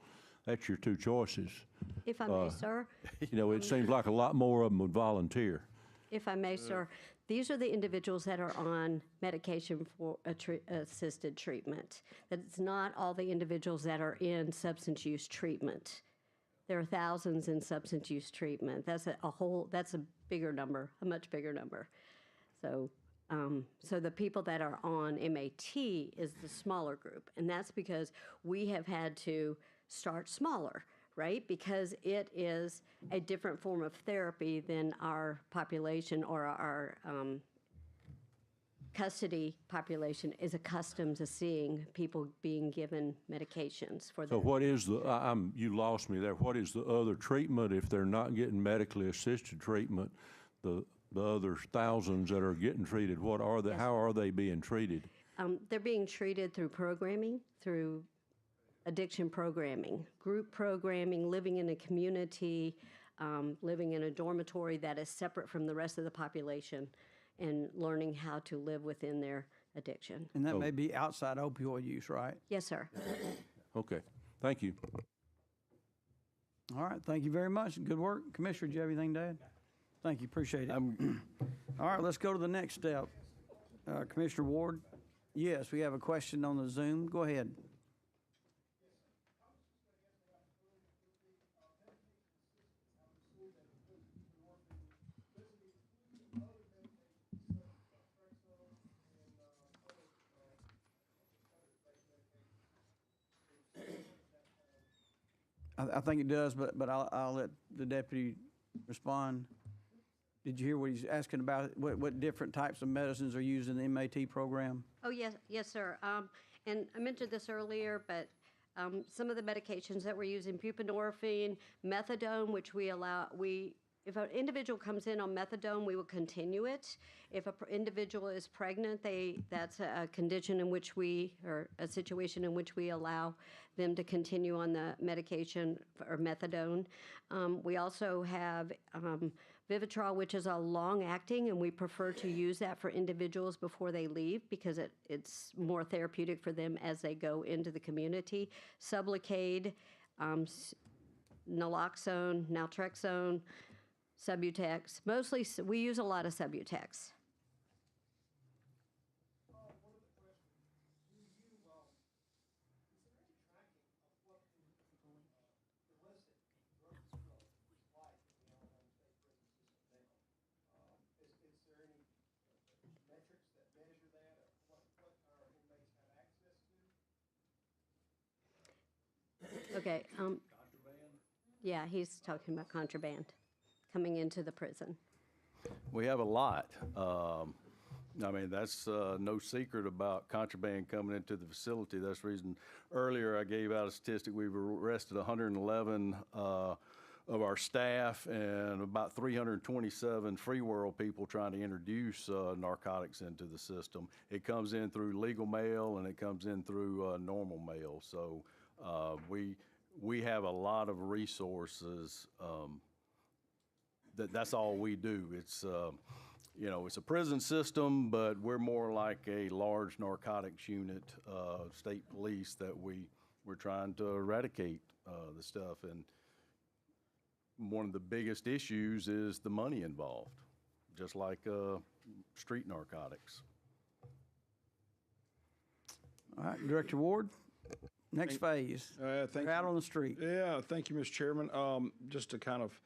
That's your two choices. If I may, sir. You know, it seems like a lot more of them would volunteer. If I may, sir, these are the individuals that are on medication for assisted treatment. That's not all the individuals that are in substance use treatment. There are thousands in substance use treatment. That's that's a bigger number, a much bigger number. So, so the people that are on MAT is the smaller group, and that's because we have had to start smaller, right? Because it is a different form of therapy than our population or our custody population is accustomed to seeing people being given medications for So what is you lost me there. What is the other treatment if they're not getting medically assisted treatment? The other thousands that are getting treated, what are they? How are they being treated? They're being treated through programming, through addiction programming, group programming, living in a community, living in a dormitory that is separate from the rest of the population, and learning how to live within their addiction. And that may be outside opioid use, right? Yes, sir. Okay, thank you. All right, thank you very much. Good work. Commissioner, do you have anything to add? Thank you, appreciate it. All right, let's go to the next step. Commissioner Ward? Yes, we have a question on the Zoom. Go ahead. I think it does, but I'll let the deputy respond. Did you hear what he's asking about? What different types of medicines are used in the MAT program? Oh, yes, sir. And I mentioned this earlier, but some of the medications that we're using, buprenorphine, methadone, which if an individual comes in on methadone, we will continue it. If an individual is pregnant, that's a condition in which or a situation in which we allow them to continue on the medication or methadone. We also have Vivitrol, which is a long-acting, and we prefer to use that for individuals before they leave because it's more therapeutic for them as they go into the community. Sublocade, naloxone, naltrexone, Subutex. Mostly, we use a lot of Subutex. Okay. Yeah, he's talking about contraband coming into the prison. We have a lot. I mean, that's no secret about contraband coming into the facility. That's the reason earlier I gave out a statistic. We've arrested 111 of our staff and about 327 free world people trying to introduce narcotics into the system. It comes in through legal mail and it comes in through normal mail. So we have a lot of resources. That's all we do. It's it's a prison system, but we're more like a large narcotics unit, state police that we're trying to eradicate the stuff. And one of the biggest issues is the money involved, just like street narcotics. All right, Director Ward, next phase. Thank We're out you. on the street. Yeah, thank you, Mr. Chairman. Just to kind of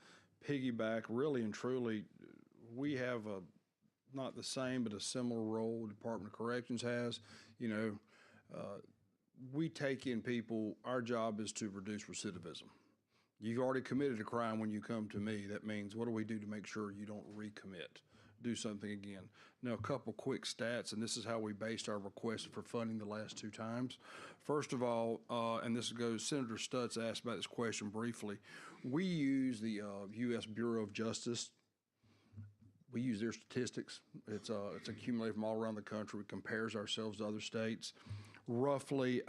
piggyback, really and truly, we have not the same, but a similar role Department of Corrections has. We take in people, our job is to reduce recidivism. You've already committed a crime when you come to me. That means what do we do to make sure you don't recommit, do something again? Now, a couple quick stats, and this is how we based our request for funding the last two times. First of all, and this goes, Senator Stutz asked about this question briefly. We use the U.S. Bureau of Justice. We use their statistics. It's accumulated from all around the country. It compares ourselves to other states. Roughly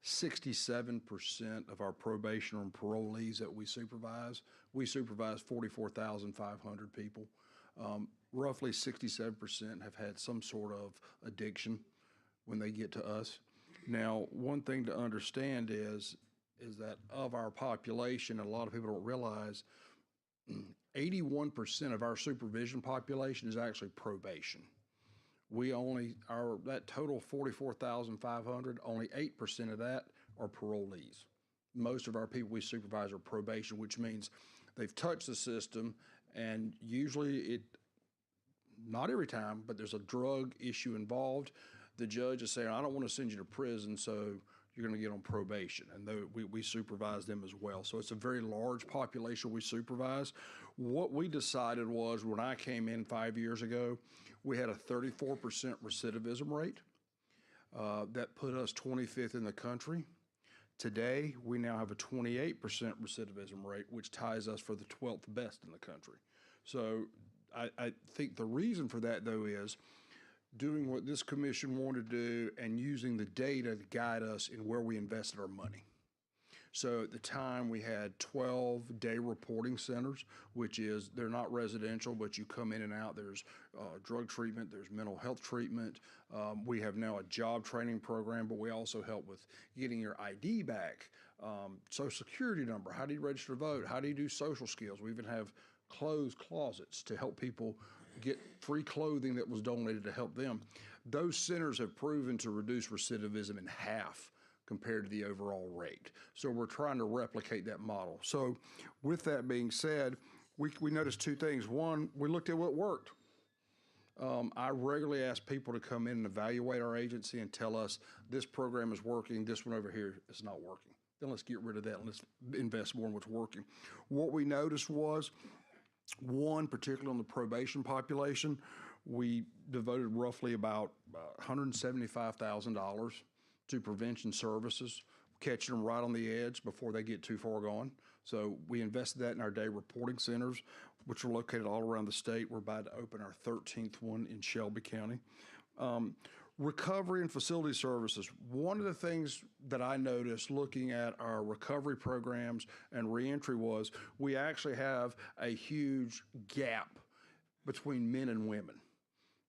67% of our probation and parolees that we supervise 44,500 people. Roughly 67% have had some sort of addiction when they get to us. Now, one thing to understand is that of our population, and a lot of people don't realize, 81% of our supervision population is actually probation. That total 44,500, only 8% of that are parolees. Most of our people we supervise are probation, which means they've touched the system, and usually not every time, but there's a drug issue involved. The judge is saying, I don't want to send you to prison, so you're going to get on probation. And we supervise them as well. So it's a very large population we supervise. What we decided was when I came in 5 years ago, we had a 34% recidivism rate. That put us 25th in the country. Today, we now have a 28% recidivism rate, which ties us for the 12th best in the country. So I think the reason for that, though, is doing what this commission wanted to do and using the data to guide us in where we invested our money. So at the time, we had 12-day reporting centers, which is, they're not residential, but you come in and out. There's drug treatment, there's mental health treatment. We have now a job training program, but we also help with getting your ID back, social security number, how do you register to vote, how do you do social skills. We even have closed closets to help people get free clothing that was donated to help them. Those centers have proven to reduce recidivism in half compared to the overall rate. So we're trying to replicate that model. So with that being said, we noticed two things. One, we looked at what worked. I regularly ask people to come in and evaluate our agency and tell us this program is working, this one over here is not working. then let's get rid of that and let's invest more in what's working. What we noticed was, one, particularly on the probation population, we devoted roughly about $175,000 to prevention services, catching them right on the edge before they get too far gone. So we invested that in our day reporting centers, which are located all around the state. We're about to open our 13th one in Shelby County. Recovery and facility services. One of the things that I noticed looking at our recovery programs and reentry was we actually have a huge gap between men and women.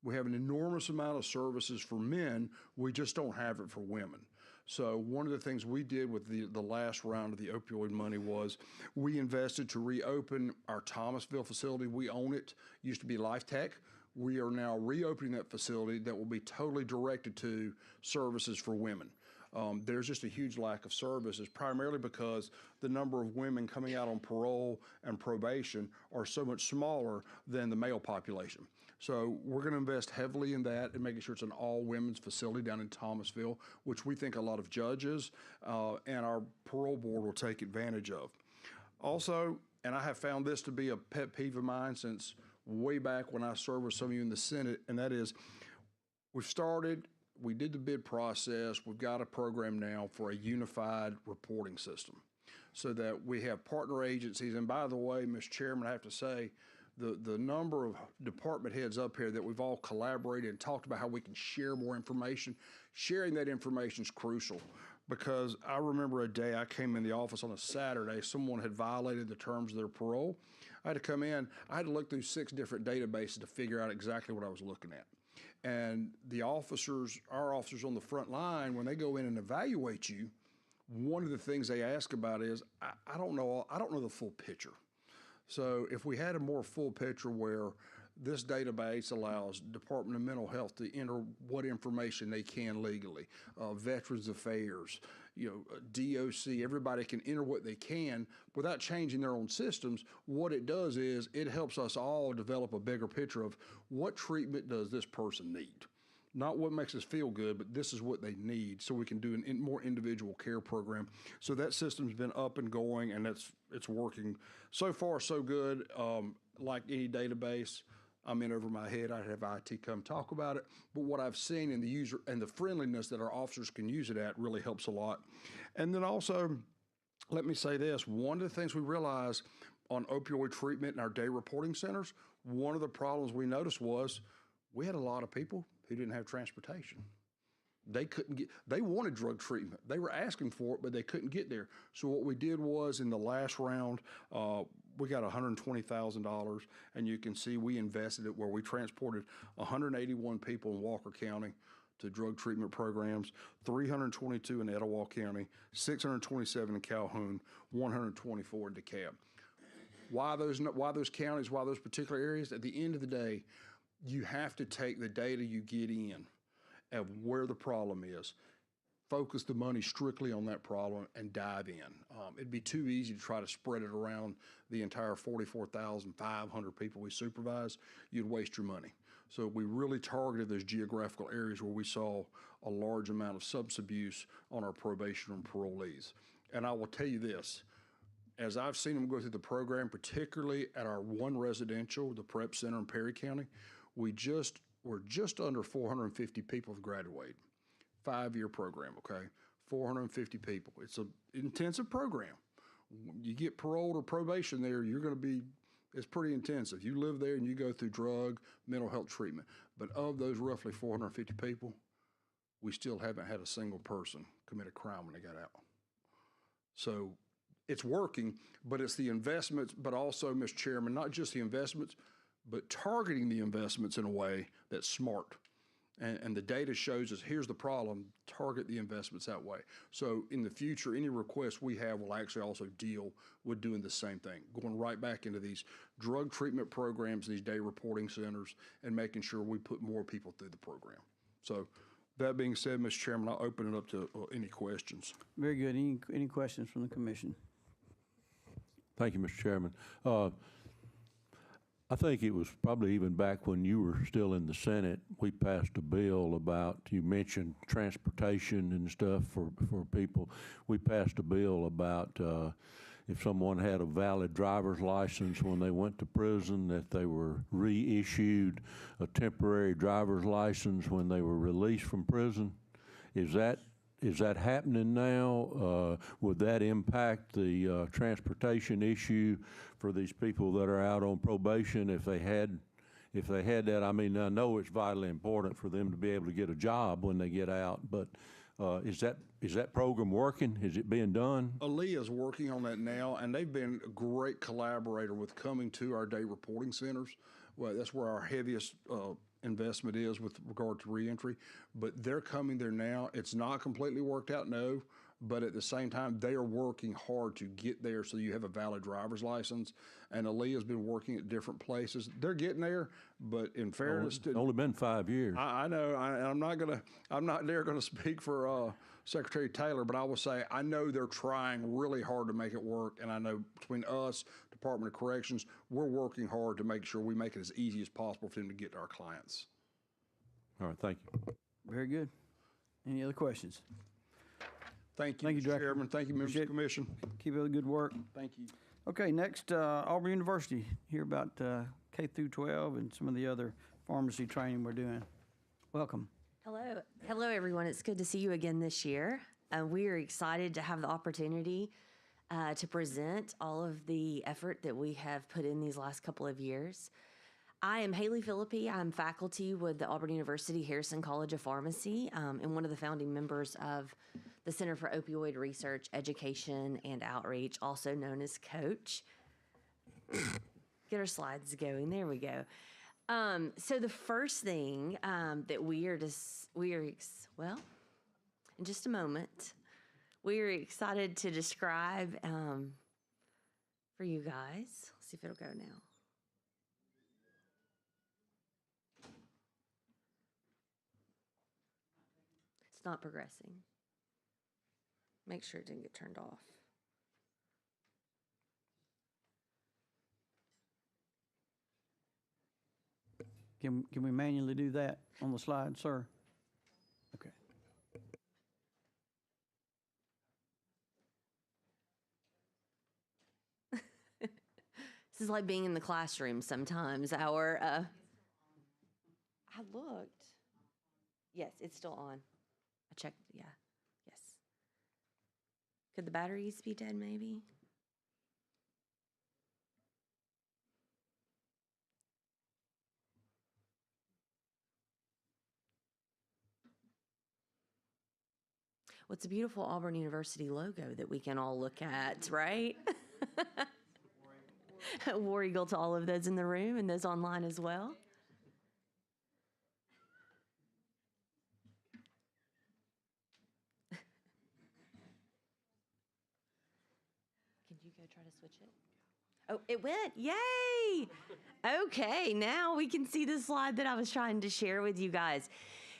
We have an enormous amount of services for men. We just don't have it for women. So one of the things we did with the last round of the opioid money was we invested to reopen our Thomasville facility. We own it. Used to be Life Tech. We are now reopening that facility that will be totally directed to services for women. There's just a huge lack of services, primarily because the number of women coming out on parole and probation are so much smaller than the male population. So we're going to invest heavily in that and making sure it's an all-women's facility down in Thomasville, which we think a lot of judges and our parole board will take advantage of. Also, and I have found this to be a pet peeve of mine since way back when I served with some of you in the Senate, and that is we did the bid process. We've got a program now for a unified reporting system so that we have partner agencies. And by the way, Mr. Chairman, I have to say, the number of department heads up here that we've all collaborated and talked about how we can share more information, sharing that information is crucial. Because I remember a day I came in the office on a Saturday, someone had violated the terms of their parole. I had to come in, I had to look through 6 different databases to figure out exactly what I was looking at. And the officers, our officers on the front line, when they go in and evaluate you, one of the things they ask about is, I don't know the full picture. So if we had a more full picture where this database allows Department of Mental Health to enter what information they can legally, Veterans Affairs, DOC, everybody can enter what they can without changing their own systems. What it does is it helps us all develop a bigger picture of what treatment does this person need. Not what makes us feel good, but this is what they need so we can do a more individual care program. So that system's been up and going, and it's working. So far, so good. Like any database, I'm in over my head. I'd have IT come talk about it. But what I've seen in the user and the friendliness that our officers can use it at really helps a lot. And then also, let me say this. One of the things we realized on opioid treatment in our day reporting centers, one of the problems we noticed was we had a lot of people who didn't have transportation. They wanted drug treatment. They were asking for it, but they couldn't get there. So what we did was in the last round, we got $120,000, and you can see we invested it where we transported 181 people in Walker County to drug treatment programs, 322 in Etowah County, 627 in Calhoun, 124 in DeKalb. Why those counties, why those particular areas? At the end of the day, you have to take the data you get in of where the problem is, focus the money strictly on that problem, and dive in. It'd be too easy to try to spread it around the entire 44,500 people we supervise. You'd waste your money. So we really targeted those geographical areas where we saw a large amount of substance abuse on our probation and parolees. And I will tell you this, as I've seen them go through the program, particularly at our one residential, the Prep Center in Perry County, we're just under 450 people have graduated. 5-year program, okay? 450 people. It's an intensive program. You get paroled or probation there, it's pretty intensive. You live there and you go through drug, mental health treatment. But of those roughly 450 people, we still haven't had a single person commit a crime when they got out. So it's working, but it's the investments, but also, Mr. Chairman, not just the investments, but targeting the investments in a way that's smart. And the data shows us, here's the problem, target the investments that way. So in the future, any request we have will actually also deal with doing the same thing, going right back into these drug treatment programs, these day reporting centers, and making sure we put more people through the program. So that being said, Mr. Chairman, I'll open it up to any questions. Very good. Any questions from the commission? Thank you, Mr. Chairman. I think it was probably even back when you were still in the Senate, we passed a bill about, you mentioned transportation and stuff for people. We passed a bill about if someone had a valid driver's license when they went to prison, that they were reissued a temporary driver's license when they were released from prison. Is that happening now? Would that impact the transportation issue for these people that are out on probation if they had that? I mean, I know it's vitally important for them to be able to get a job when they get out, but is that program working? Is it being done? Aaliyah is working on that now, and they've been a great collaborator with coming to our day reporting centers. Well, that's where our heaviest investment is with regard to reentry, but they're coming there now. It's not completely worked out, no, but at the same time, they are working hard to get there so you have a valid driver's license. And Aaliyah's been working at different places. They're getting there, but in fairness, It's only been 5 years. I know. I'm not there going to speak for Secretary Taylor, but I will say I know they're trying really hard to make it work, and I know between us, Department of Corrections, we're working hard to make sure we make it as easy as possible for them to get to our clients. All right, thank you. Very good. Any other questions? Thank you, Thank you, Mr. Director. Chairman. Thank you, members of the commission. Keep up the good work. Thank you. Okay, next, Auburn University. Hear about K through 12 and some of the other pharmacy training we're doing. Welcome. Hello. Hello, everyone. It's good to see you again this year. We are excited to have the opportunity to present all of the effort that we have put in these last couple of years. I am Haley Philippi. I'm faculty with the Auburn University Harrison College of Pharmacy and one of the founding members of the Center for Opioid Research, Education, and Outreach, also known as COACH. Get our slides going. There we go. So the first thing that in just a moment, we are excited to describe for you guys. Let's see if it'll go now. It's not progressing. Make sure it didn't get turned off. Can we manually do that on the slide, sir? Okay. This is like being in the classroom sometimes. I looked. Yes, it's still on. I checked, yeah, yes. Could the batteries be dead maybe? Well, it's a beautiful Auburn University logo that we can all look at, right? War Eagle to all of those in the room and those online as well. Can you go try to switch it? Oh, it went. Yay! Okay, now we can see the slide that I was trying to share with you guys.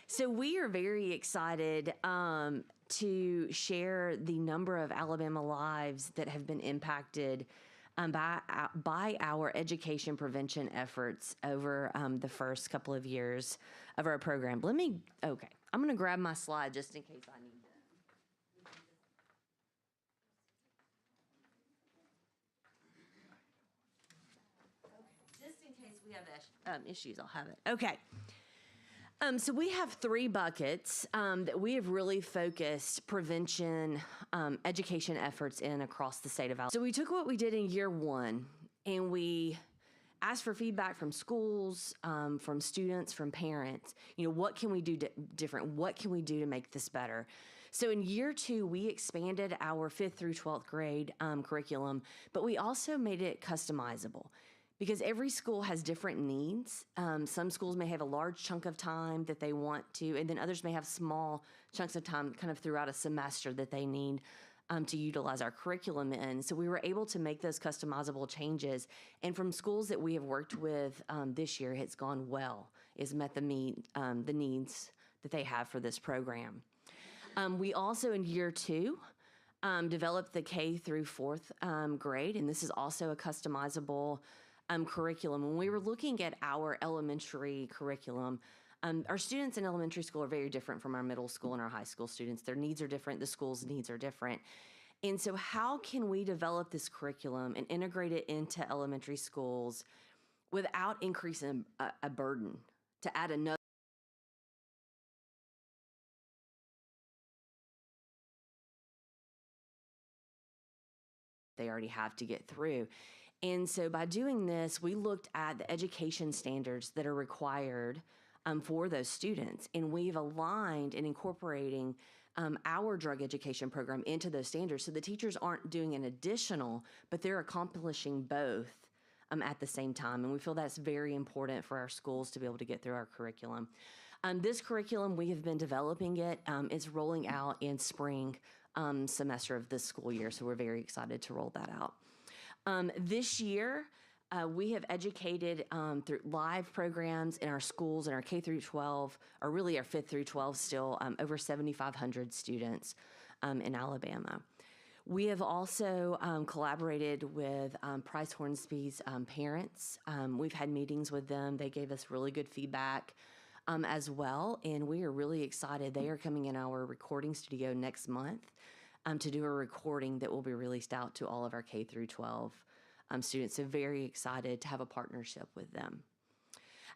So we are very excited to share the number of Alabama lives that have been impacted by our education prevention efforts over the first couple of years of our program. Okay, I'm gonna grab my slide just in case I need them. Just in case we have issues, I'll have it. Okay. So we have 3 buckets that we have really focused prevention education efforts in across the state of Alabama. So we took what we did in year 1 and we asked for feedback from schools, from students, from parents. You know, what can we do different? What can we do to make this better? So in year 2, we expanded our 5th through 12th grade curriculum, but we also made it customizable. Because every school has different needs. Some schools may have a large chunk of time that they want to, and then others may have small chunks of time kind of throughout a semester that they need to utilize our curriculum in. So we were able to make those customizable changes. And from schools that we have worked with this year, it's gone well. It's met the needs that they have for this program. We also, in year 2, developed the K through 4th grade, and this is also a customizable curriculum. When we were looking at our elementary curriculum, our students in elementary school are very different from our middle school and our high school students. Their needs are different. The school's needs are different. And so how can we develop this curriculum and integrate it into elementary schools without increasing a burden to add another? They already have to get through. And so by doing this, we looked at the education standards that are required for those students. And we've aligned and incorporating our drug education program into those standards. So the teachers aren't doing an additional, but they're accomplishing both at the same time. And we feel that's very important for our schools to be able to get through our curriculum. This curriculum, we have been developing it. It's rolling out in spring semester of this school year. So we're very excited to roll that out. This year, we have educated through live programs in our schools in our K through 12, or really our 5th through 12 still, over 7,500 students in Alabama. We have also collaborated with Price Hornsby's parents. We've had meetings with them. They gave us really good feedback as well, and we are really excited. They are coming in our recording studio next month to do a recording that will be released out to all of our K through 12 students. So very excited to have a partnership with them.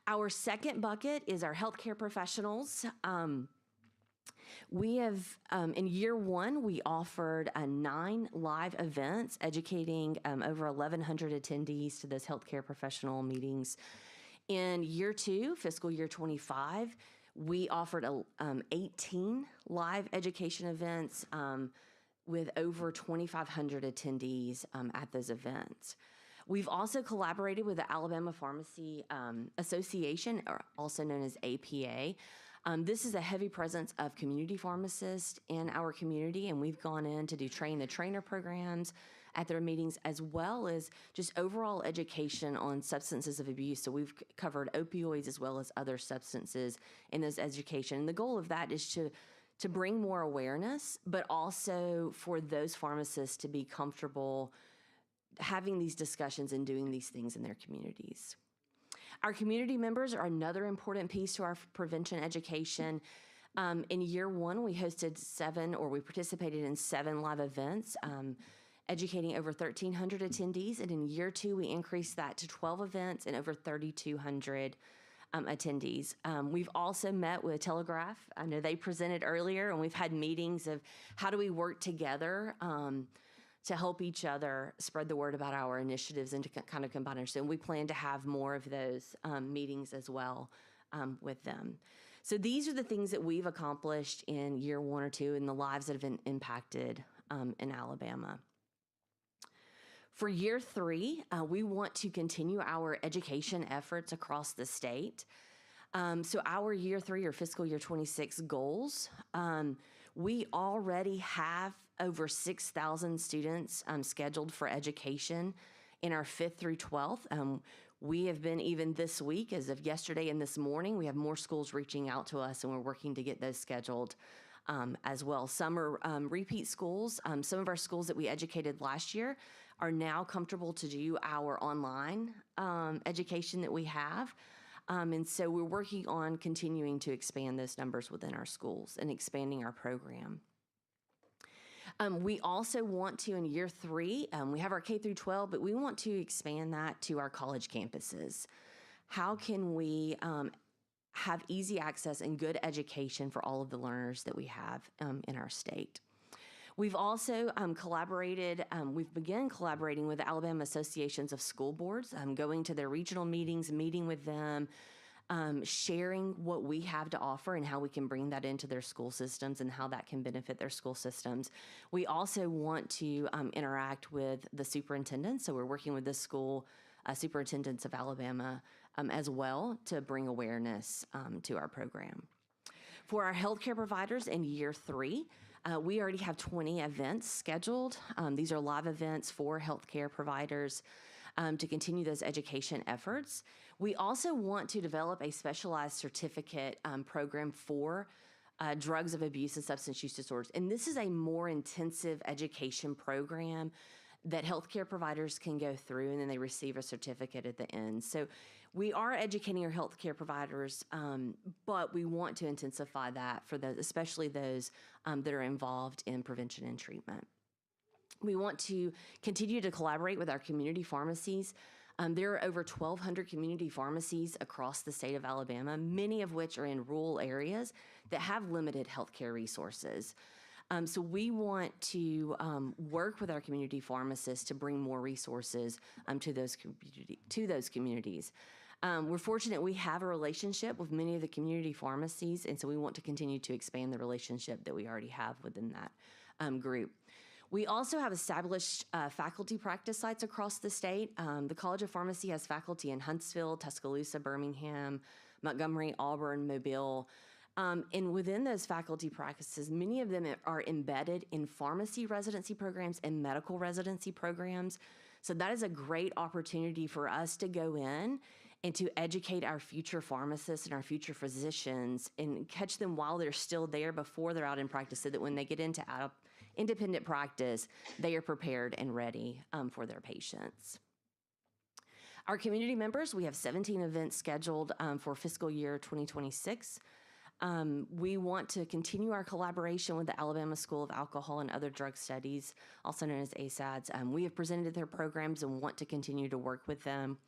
Our second bucket is our healthcare professionals. We have, in year one, we offered 9 live events, educating over 1,100 attendees to those healthcare professional meetings. In year two, fiscal year 25, we offered 18 live education events with over 2,500 attendees at those events. We've also collaborated with the Alabama Pharmacy Association, or also known as APA. This is a heavy presence of community pharmacists in our community, and we've gone in to do train-the-trainer programs at their meetings, as well as just overall education on substances of abuse. So we've covered opioids as well as other substances in those education. And the goal of that is to bring more awareness, but also for those pharmacists to be comfortable having these discussions and doing these things in their communities. Our community members are another important piece to our prevention education. In year one, we hosted we participated in 7 live events, educating over 1,300 attendees. And in year two, we increased that to 12 events and over 3,200 attendees. We've also met with Telegraph. I know they presented earlier, and we've had meetings of how do we work together to help each other spread the word about our initiatives and to kind of combine our. And we plan to have more of those meetings as well with them. So these are the things that we've accomplished in year 1 or 2 and the lives that have been impacted in Alabama. For year 3, we want to continue our education efforts across the state. So our year 3 or fiscal year 26 goals, we already have over 6,000 students scheduled for education in our 5th through 12th. We have been, even this week, as of yesterday and this morning, we have more schools reaching out to us, and we're working to get those scheduled as well. Some are repeat schools. Some of our schools that we educated last year are now comfortable to do our online education that we have. And so we're working on continuing to expand those numbers within our schools and expanding our program. We also want to, in year 3, we have our K through 12, but we want to expand that to our college campuses. How can we have easy access and good education for all of the learners that we have in our state? We've also we've begun collaborating with the Alabama Associations of School Boards, going to their regional meetings, meeting with them, sharing what we have to offer and how we can bring that into their school systems and how that can benefit their school systems. We also want to interact with the superintendents, so we're working with the school superintendents of Alabama as well to bring awareness to our program. For our healthcare providers in year 3, we already have 20 events scheduled. These are live events for healthcare providers to continue those education efforts. We also want to develop a specialized certificate program for drugs of abuse and substance use disorders. And this is a more intensive education program that healthcare providers can go through, and then they receive a certificate at the end. So we are educating our healthcare providers, but we want to intensify that for those, especially those that are involved in prevention and treatment. We want to continue to collaborate with our community pharmacies. There are over 1,200 community pharmacies across the state of Alabama, many of which are in rural areas that have limited healthcare resources. So we want to work with our community pharmacists to bring more resources to those communities. We're fortunate we have a relationship with many of the community pharmacies, and so we want to continue to expand the relationship that we already have within that group. We also have established faculty practice sites across the state. The College of Pharmacy has faculty in Huntsville, Tuscaloosa, Birmingham, Montgomery, Auburn, Mobile. And within those faculty practices, many of them are embedded in pharmacy residency programs and medical residency programs. So that is a great opportunity for us to go in and to educate our future pharmacists and our future physicians and catch them while they're still there before they're out in practice, so that when they get into independent practice, they are prepared and ready for their patients. Our community members, we have 17 events scheduled for fiscal year 2026. We want to continue our collaboration with the Alabama School of Alcohol and Other Drug Studies, also known as ASADS. We have presented their programs and want to continue to work with them.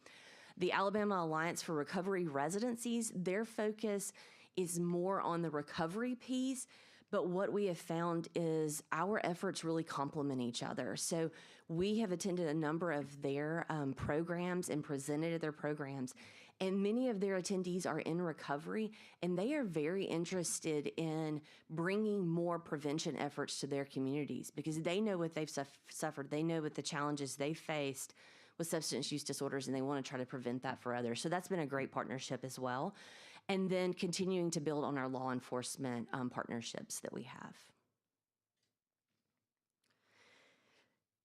The Alabama Alliance for Recovery Residencies, their focus is more on the recovery piece, but what we have found is our efforts really complement each other. So we have attended a number of their programs and presented at their programs, and many of their attendees are in recovery, and they are very interested in bringing more prevention efforts to their communities because they know what they've suffered. They know what the challenges they faced with substance use disorders, and they want to try to prevent that for others. So that's been a great partnership as well. And then continuing to build on our law enforcement partnerships that we have.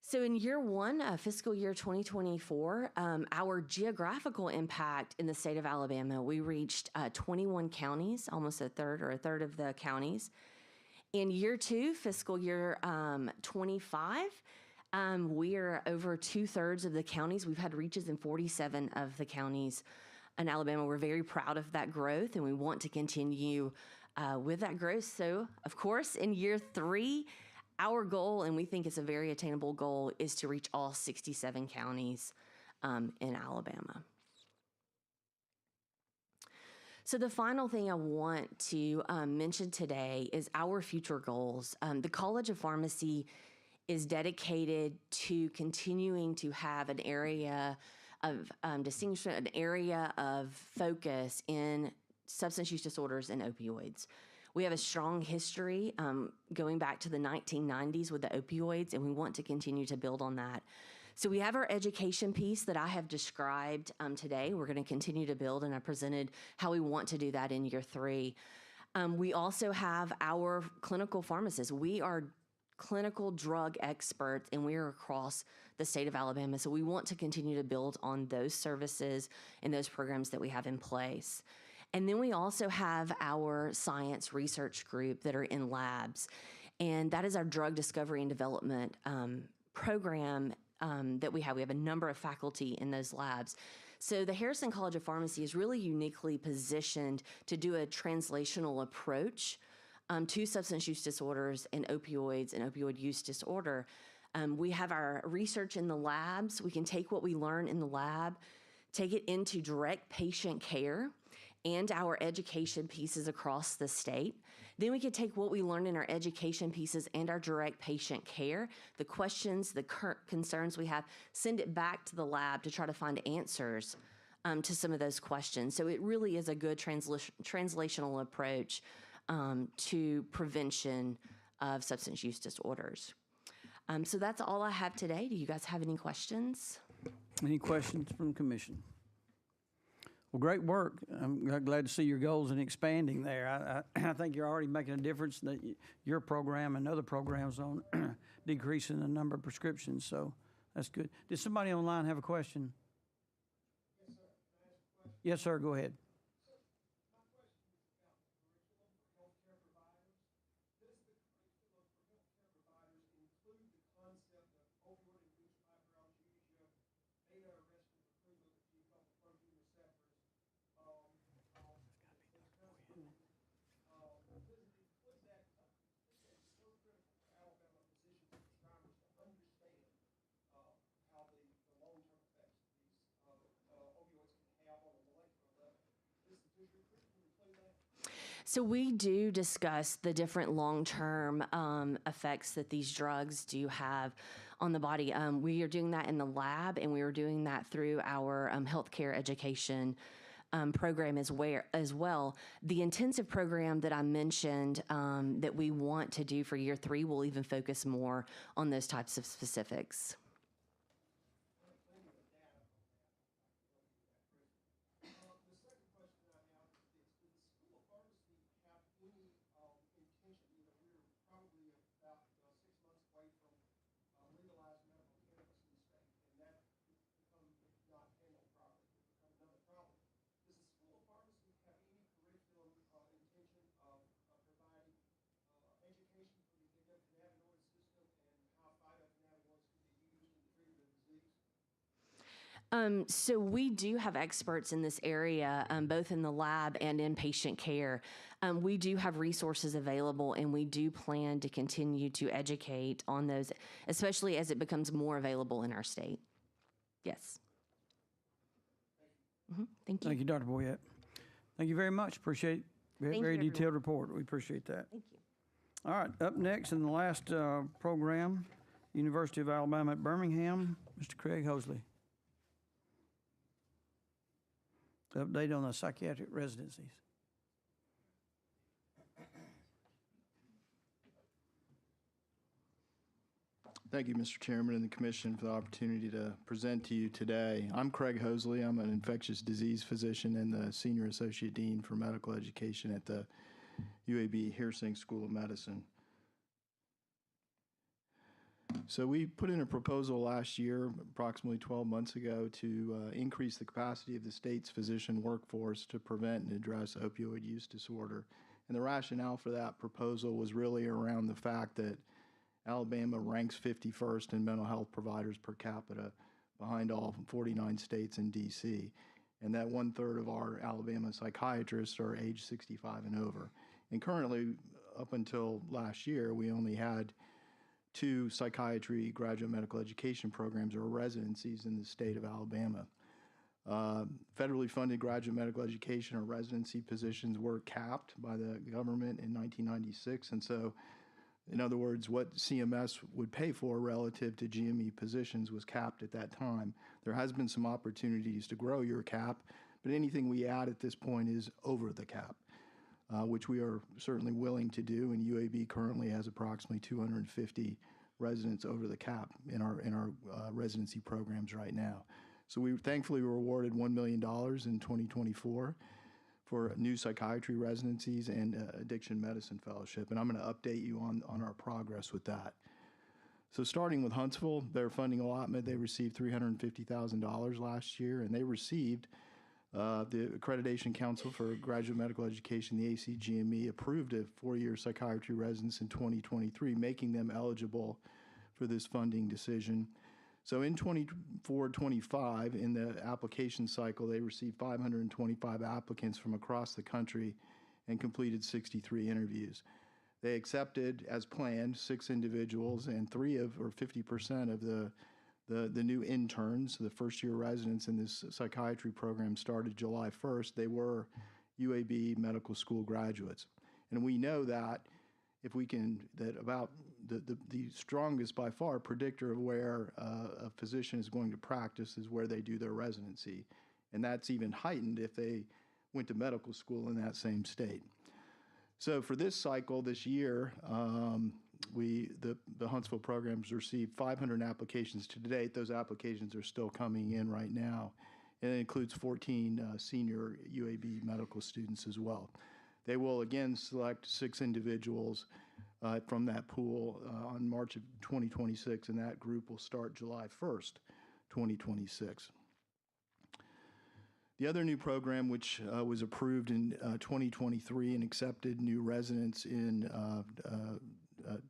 So in year one, fiscal year 2024, our geographical impact in the state of Alabama, we reached 21 counties, almost a third of the counties. In year two, fiscal year 25, we are over 2/3 of the counties. We've had reaches in 47 of the counties in Alabama. We're very proud of that growth, and we want to continue with that growth. So, of course, in year three, our goal, and we think it's a very attainable goal, is to reach all 67 counties in Alabama. So the final thing I want to mention today is our future goals. The College of Pharmacy is dedicated to continuing to have an area of distinction, an area of focus in substance use disorders and opioids. We have a strong history going back to the 1990s with the opioids, and we want to continue to build on that. So we have our education piece that I have described today. We're going to continue to build, and I presented how we want to do that in year three. We also have our clinical pharmacists. We are clinical drug experts, and we are across the state of Alabama. So we want to continue to build on those services and those programs that we have in place. And then we also have our science research group that are in labs. And that is our drug discovery and development program that we have. We have a number of faculty in those labs. So the Harrison College of Pharmacy is really uniquely positioned to do a translational approach to substance use disorders and opioids and opioid use disorder. We have our research in the labs. We can take what we learn in the lab, take it into direct patient care and our education pieces across the state. Then we can take what we learn in our education pieces and our direct patient care, the questions, the concerns we have, send it back to the lab to try to find answers to some of those questions. So it really is a good translational approach to prevention of substance use disorders. So that's all I have today. Do you guys have any questions? Any questions from the commission? Well, great work. I'm glad to see your goals in expanding there. I think you're already making a difference that your program and other programs on decreasing the number of prescriptions, so that's good. Did somebody online have a question? Yes, sir, go ahead. So we do discuss the different long-term effects that these drugs do have on the body. We are doing that in the lab, and we are doing that through our healthcare education program as well. The intensive program that I mentioned that we want to do for year 3 will even focus more on those types of specifics. So we do have experts in this area, both in the lab and in patient care. We do have resources available, and we do plan to continue to educate on those, especially as it becomes more available in our state. Yes. Thank you. Thank you, Dr. Boyette. Thank you very much. Appreciate very detailed report. We appreciate that. Thank you. All right, up next in the last program, University of Alabama at Birmingham, Mr. Craig Hosley. Update on the psychiatric residencies. Thank you, Mr. Chairman and the Commission, for the opportunity to present to you today. I'm Craig Hosley. I'm an infectious disease physician and the Senior Associate Dean for Medical Education at the UAB Heersing School of Medicine. So we put in a proposal last year, approximately 12 months ago, to increase the capacity of the state's physician workforce to prevent and address opioid use disorder. And the rationale for that proposal was really around the fact that Alabama ranks 51st in mental health providers per capita, behind all 49 states and D.C., and that 1/3 of our Alabama psychiatrists are age 65 and over. And currently, up until last year, we only had 2 psychiatry graduate medical education programs or residencies in the state of Alabama. Federally funded graduate medical education or residency positions were capped by the government in 1996, and so in other words, what CMS would pay for relative to GME positions was capped at that time. There has been some opportunities to grow your cap, but anything we add at this point is over the cap, which we are certainly willing to do, and UAB currently has approximately 250 residents over the cap in our residency programs right now. So we thankfully were awarded $1 million in 2024 for new psychiatry residencies and addiction medicine fellowship. And I'm going to update you on our progress with that. So starting with Huntsville, their funding allotment, they received $350,000 last year, and they received the Accreditation Council for Graduate Medical Education, the ACGME, approved a 4-year psychiatry residence in 2023, making them eligible for this funding decision. So in 24-25, in the application cycle, they received 525 applicants from across the country and completed 63 interviews. They accepted, as planned, 6 individuals, and 50% of the new interns, the first-year residents in this psychiatry program, started July 1st. They were UAB medical school graduates. And we know that about the strongest by far predictor of where a physician is going to practice is where they do their residency. And that's even heightened if they went to medical school in that same state. So for this cycle, this year, the Huntsville programs received 500 applications to date. Those applications are still coming in right now. And it includes 14 senior UAB medical students as well. They will again select 6 individuals from that pool on March of 2026, and that group will start July 1st, 2026. The other new program, which was approved in 2023 and accepted new residents in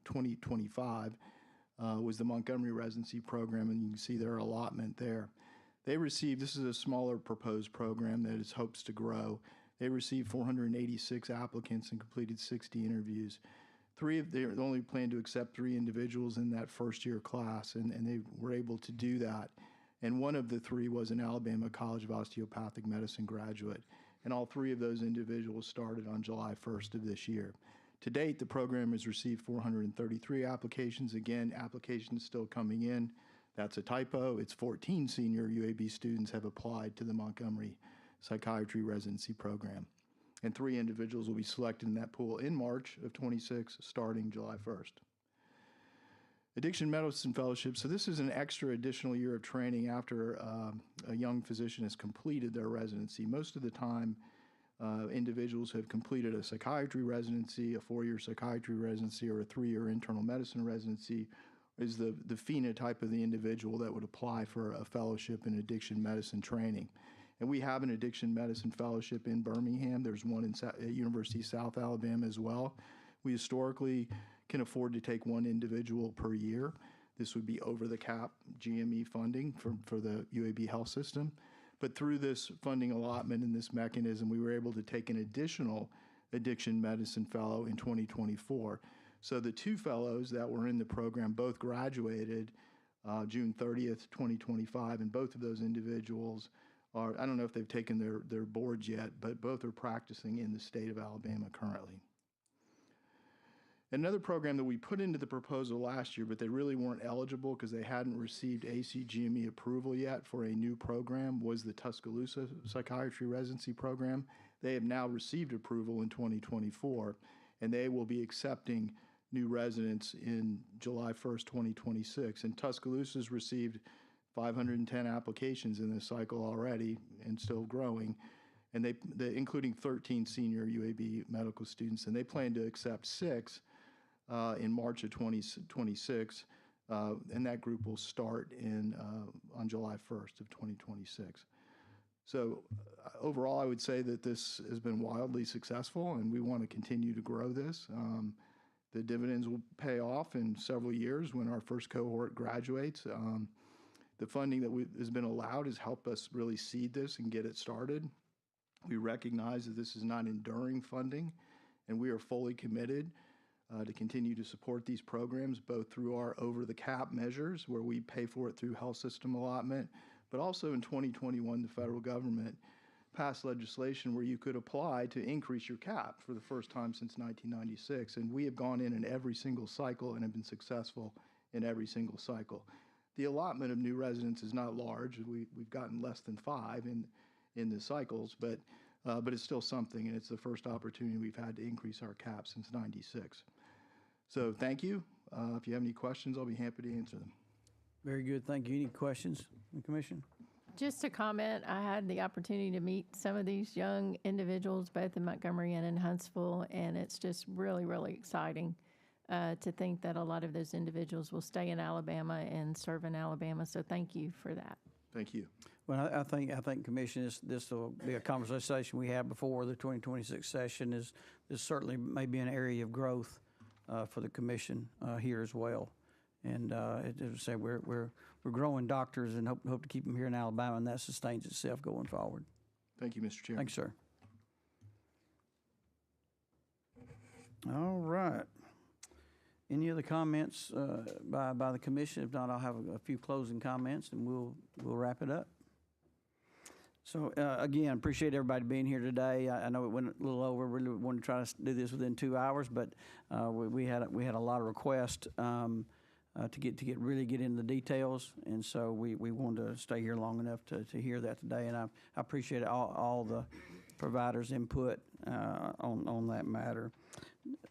2025, was the Montgomery Residency Program, and you can see their allotment there. They received, this is a smaller proposed program that it hopes to grow. They received 486 applicants and completed 60 interviews. They only plan to accept 3 individuals in that first-year class, and they were able to do that. And one of the 3 was an Alabama College of Osteopathic Medicine graduate. and all 3 of those individuals started on July 1st of this year. To date, the program has received 433 applications. Again, applications still coming in. That's a typo. It's 14 senior UAB students have applied to the Montgomery Psychiatry Residency Program. And 3 individuals will be selected in that pool in March of 26, starting July 1st. Addiction Medicine Fellowship. So this is an extra additional year of training after a young physician has completed their residency. Most of the time, individuals have completed a psychiatry residency, a 4-year psychiatry residency, or a 3-year internal medicine residency is the phenotype of the individual that would apply for a fellowship in addiction medicine training. And we have an addiction medicine fellowship in Birmingham. There's one at University of South Alabama as well. We historically can afford to take 1 individual per year. This would be over the cap GME funding for the UAB health system. But through this funding allotment and this mechanism, we were able to take an additional addiction medicine fellow in 2024. So the 2 fellows that were in the program both graduated June 30th, 2025, and both of those individuals are, I don't know if they've taken their boards yet, but both are practicing in the state of Alabama currently. Another program that we put into the proposal last year, but they really weren't eligible because they hadn't received ACGME approval yet for a new program, was the Tuscaloosa Psychiatry Residency Program. They have now received approval in 2024, and they will be accepting new residents in July 1st, 2026. And Tuscaloosa's received 510 applications in this cycle already and still growing, and they including 13 senior UAB medical students, and they plan to accept 6 in March of 2026, and that group will start on July 1st of 2026. So overall, I would say that this has been wildly successful, and we want to continue to grow this. The dividends will pay off in several years when our first cohort graduates. The funding that has been allowed has helped us really seed this and get it started. We recognize that this is not enduring funding, and we are fully committed to continue to support these programs, both through our over-the-cap measures, where we pay for it through health system allotment, but also in 2021, the federal government passed legislation where you could apply to increase your cap for the first time since 1996, and we have gone in every single cycle and have been successful in every single cycle. The allotment of new residents is not large. We've gotten less than 5 in the cycles, but it's still something, and it's the first opportunity we've had to increase our cap since '96. So thank you. If you have any questions, I'll be happy to answer them. Very good. Thank you. Any questions from the commission? Just a comment, I had the opportunity to meet some of these young individuals, both in Montgomery and in Huntsville, and it's just really, really exciting to think that a lot of those individuals will stay in Alabama and serve in Alabama. So thank you for that. Thank you. Well, I think Commission, this will be a conversation we have before the 2026 session. Is certainly may be an area of growth for the Commission here as well. And as I say, we're growing doctors and hope to keep them here in Alabama, and that sustains itself going forward. Thank you, Mr. Chairman. Thanks, sir. All right. Any other comments by the commission? If not, I'll have a few closing comments, and we'll wrap it up. So again, appreciate everybody being here today. I know it went a little over. Really wanted to try to do this within 2 hours, but we had a lot of requests to really get into the details, and so we wanted to stay here long enough to hear that today. And I appreciate all the providers' input on that matter.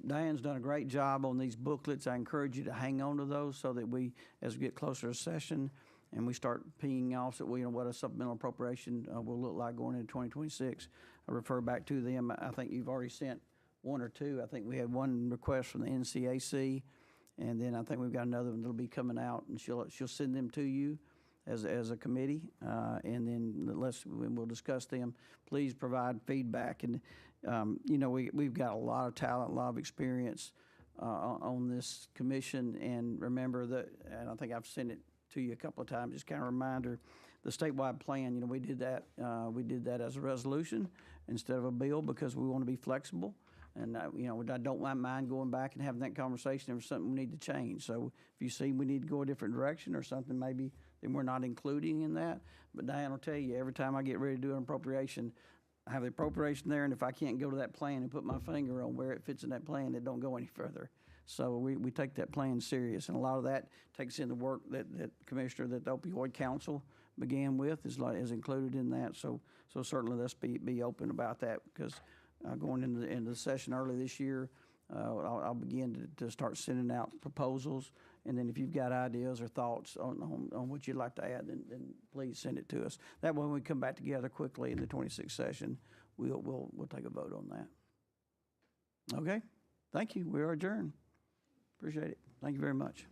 Diane's done a great job on these booklets. I encourage you to hang on to those so that as we get closer to session and we start pinging off what a supplemental appropriation will look like going into 2026, I refer back to them. I think you've already sent 1 or 2. I think we had 1 request from the NCAC, and then I think we've got another one that'll be coming out, and she'll send them to you as a committee, and then we'll discuss them. Please provide feedback. And we've got a lot of talent, a lot of experience on this commission. And remember that, and I think I've sent it to you a couple of times, just kind of a reminder, the statewide plan, we did that as a resolution instead of a bill because we want to be flexible. And, I don't mind going back and having that conversation if there's something we need to change. So if you see we need to go a different direction or something maybe then we're not including in that. But Diane will tell you, every time I get ready to do an appropriation, have the appropriation there, and if I can't go to that plan and put my finger on where it fits in that plan, it don't go any further. So we take that plan serious, and a lot of that takes in the work that Commissioner, that the Opioid Council began with is included in that. So certainly let's be open about that, because going into the session early this year, I'll begin to start sending out proposals, and then if you've got ideas or thoughts on what you'd like to add, then please send it to us. That way, when we come back together quickly in the 26th session, we'll take a vote on that. Okay, thank you. We are adjourned. Appreciate it. Thank you very much.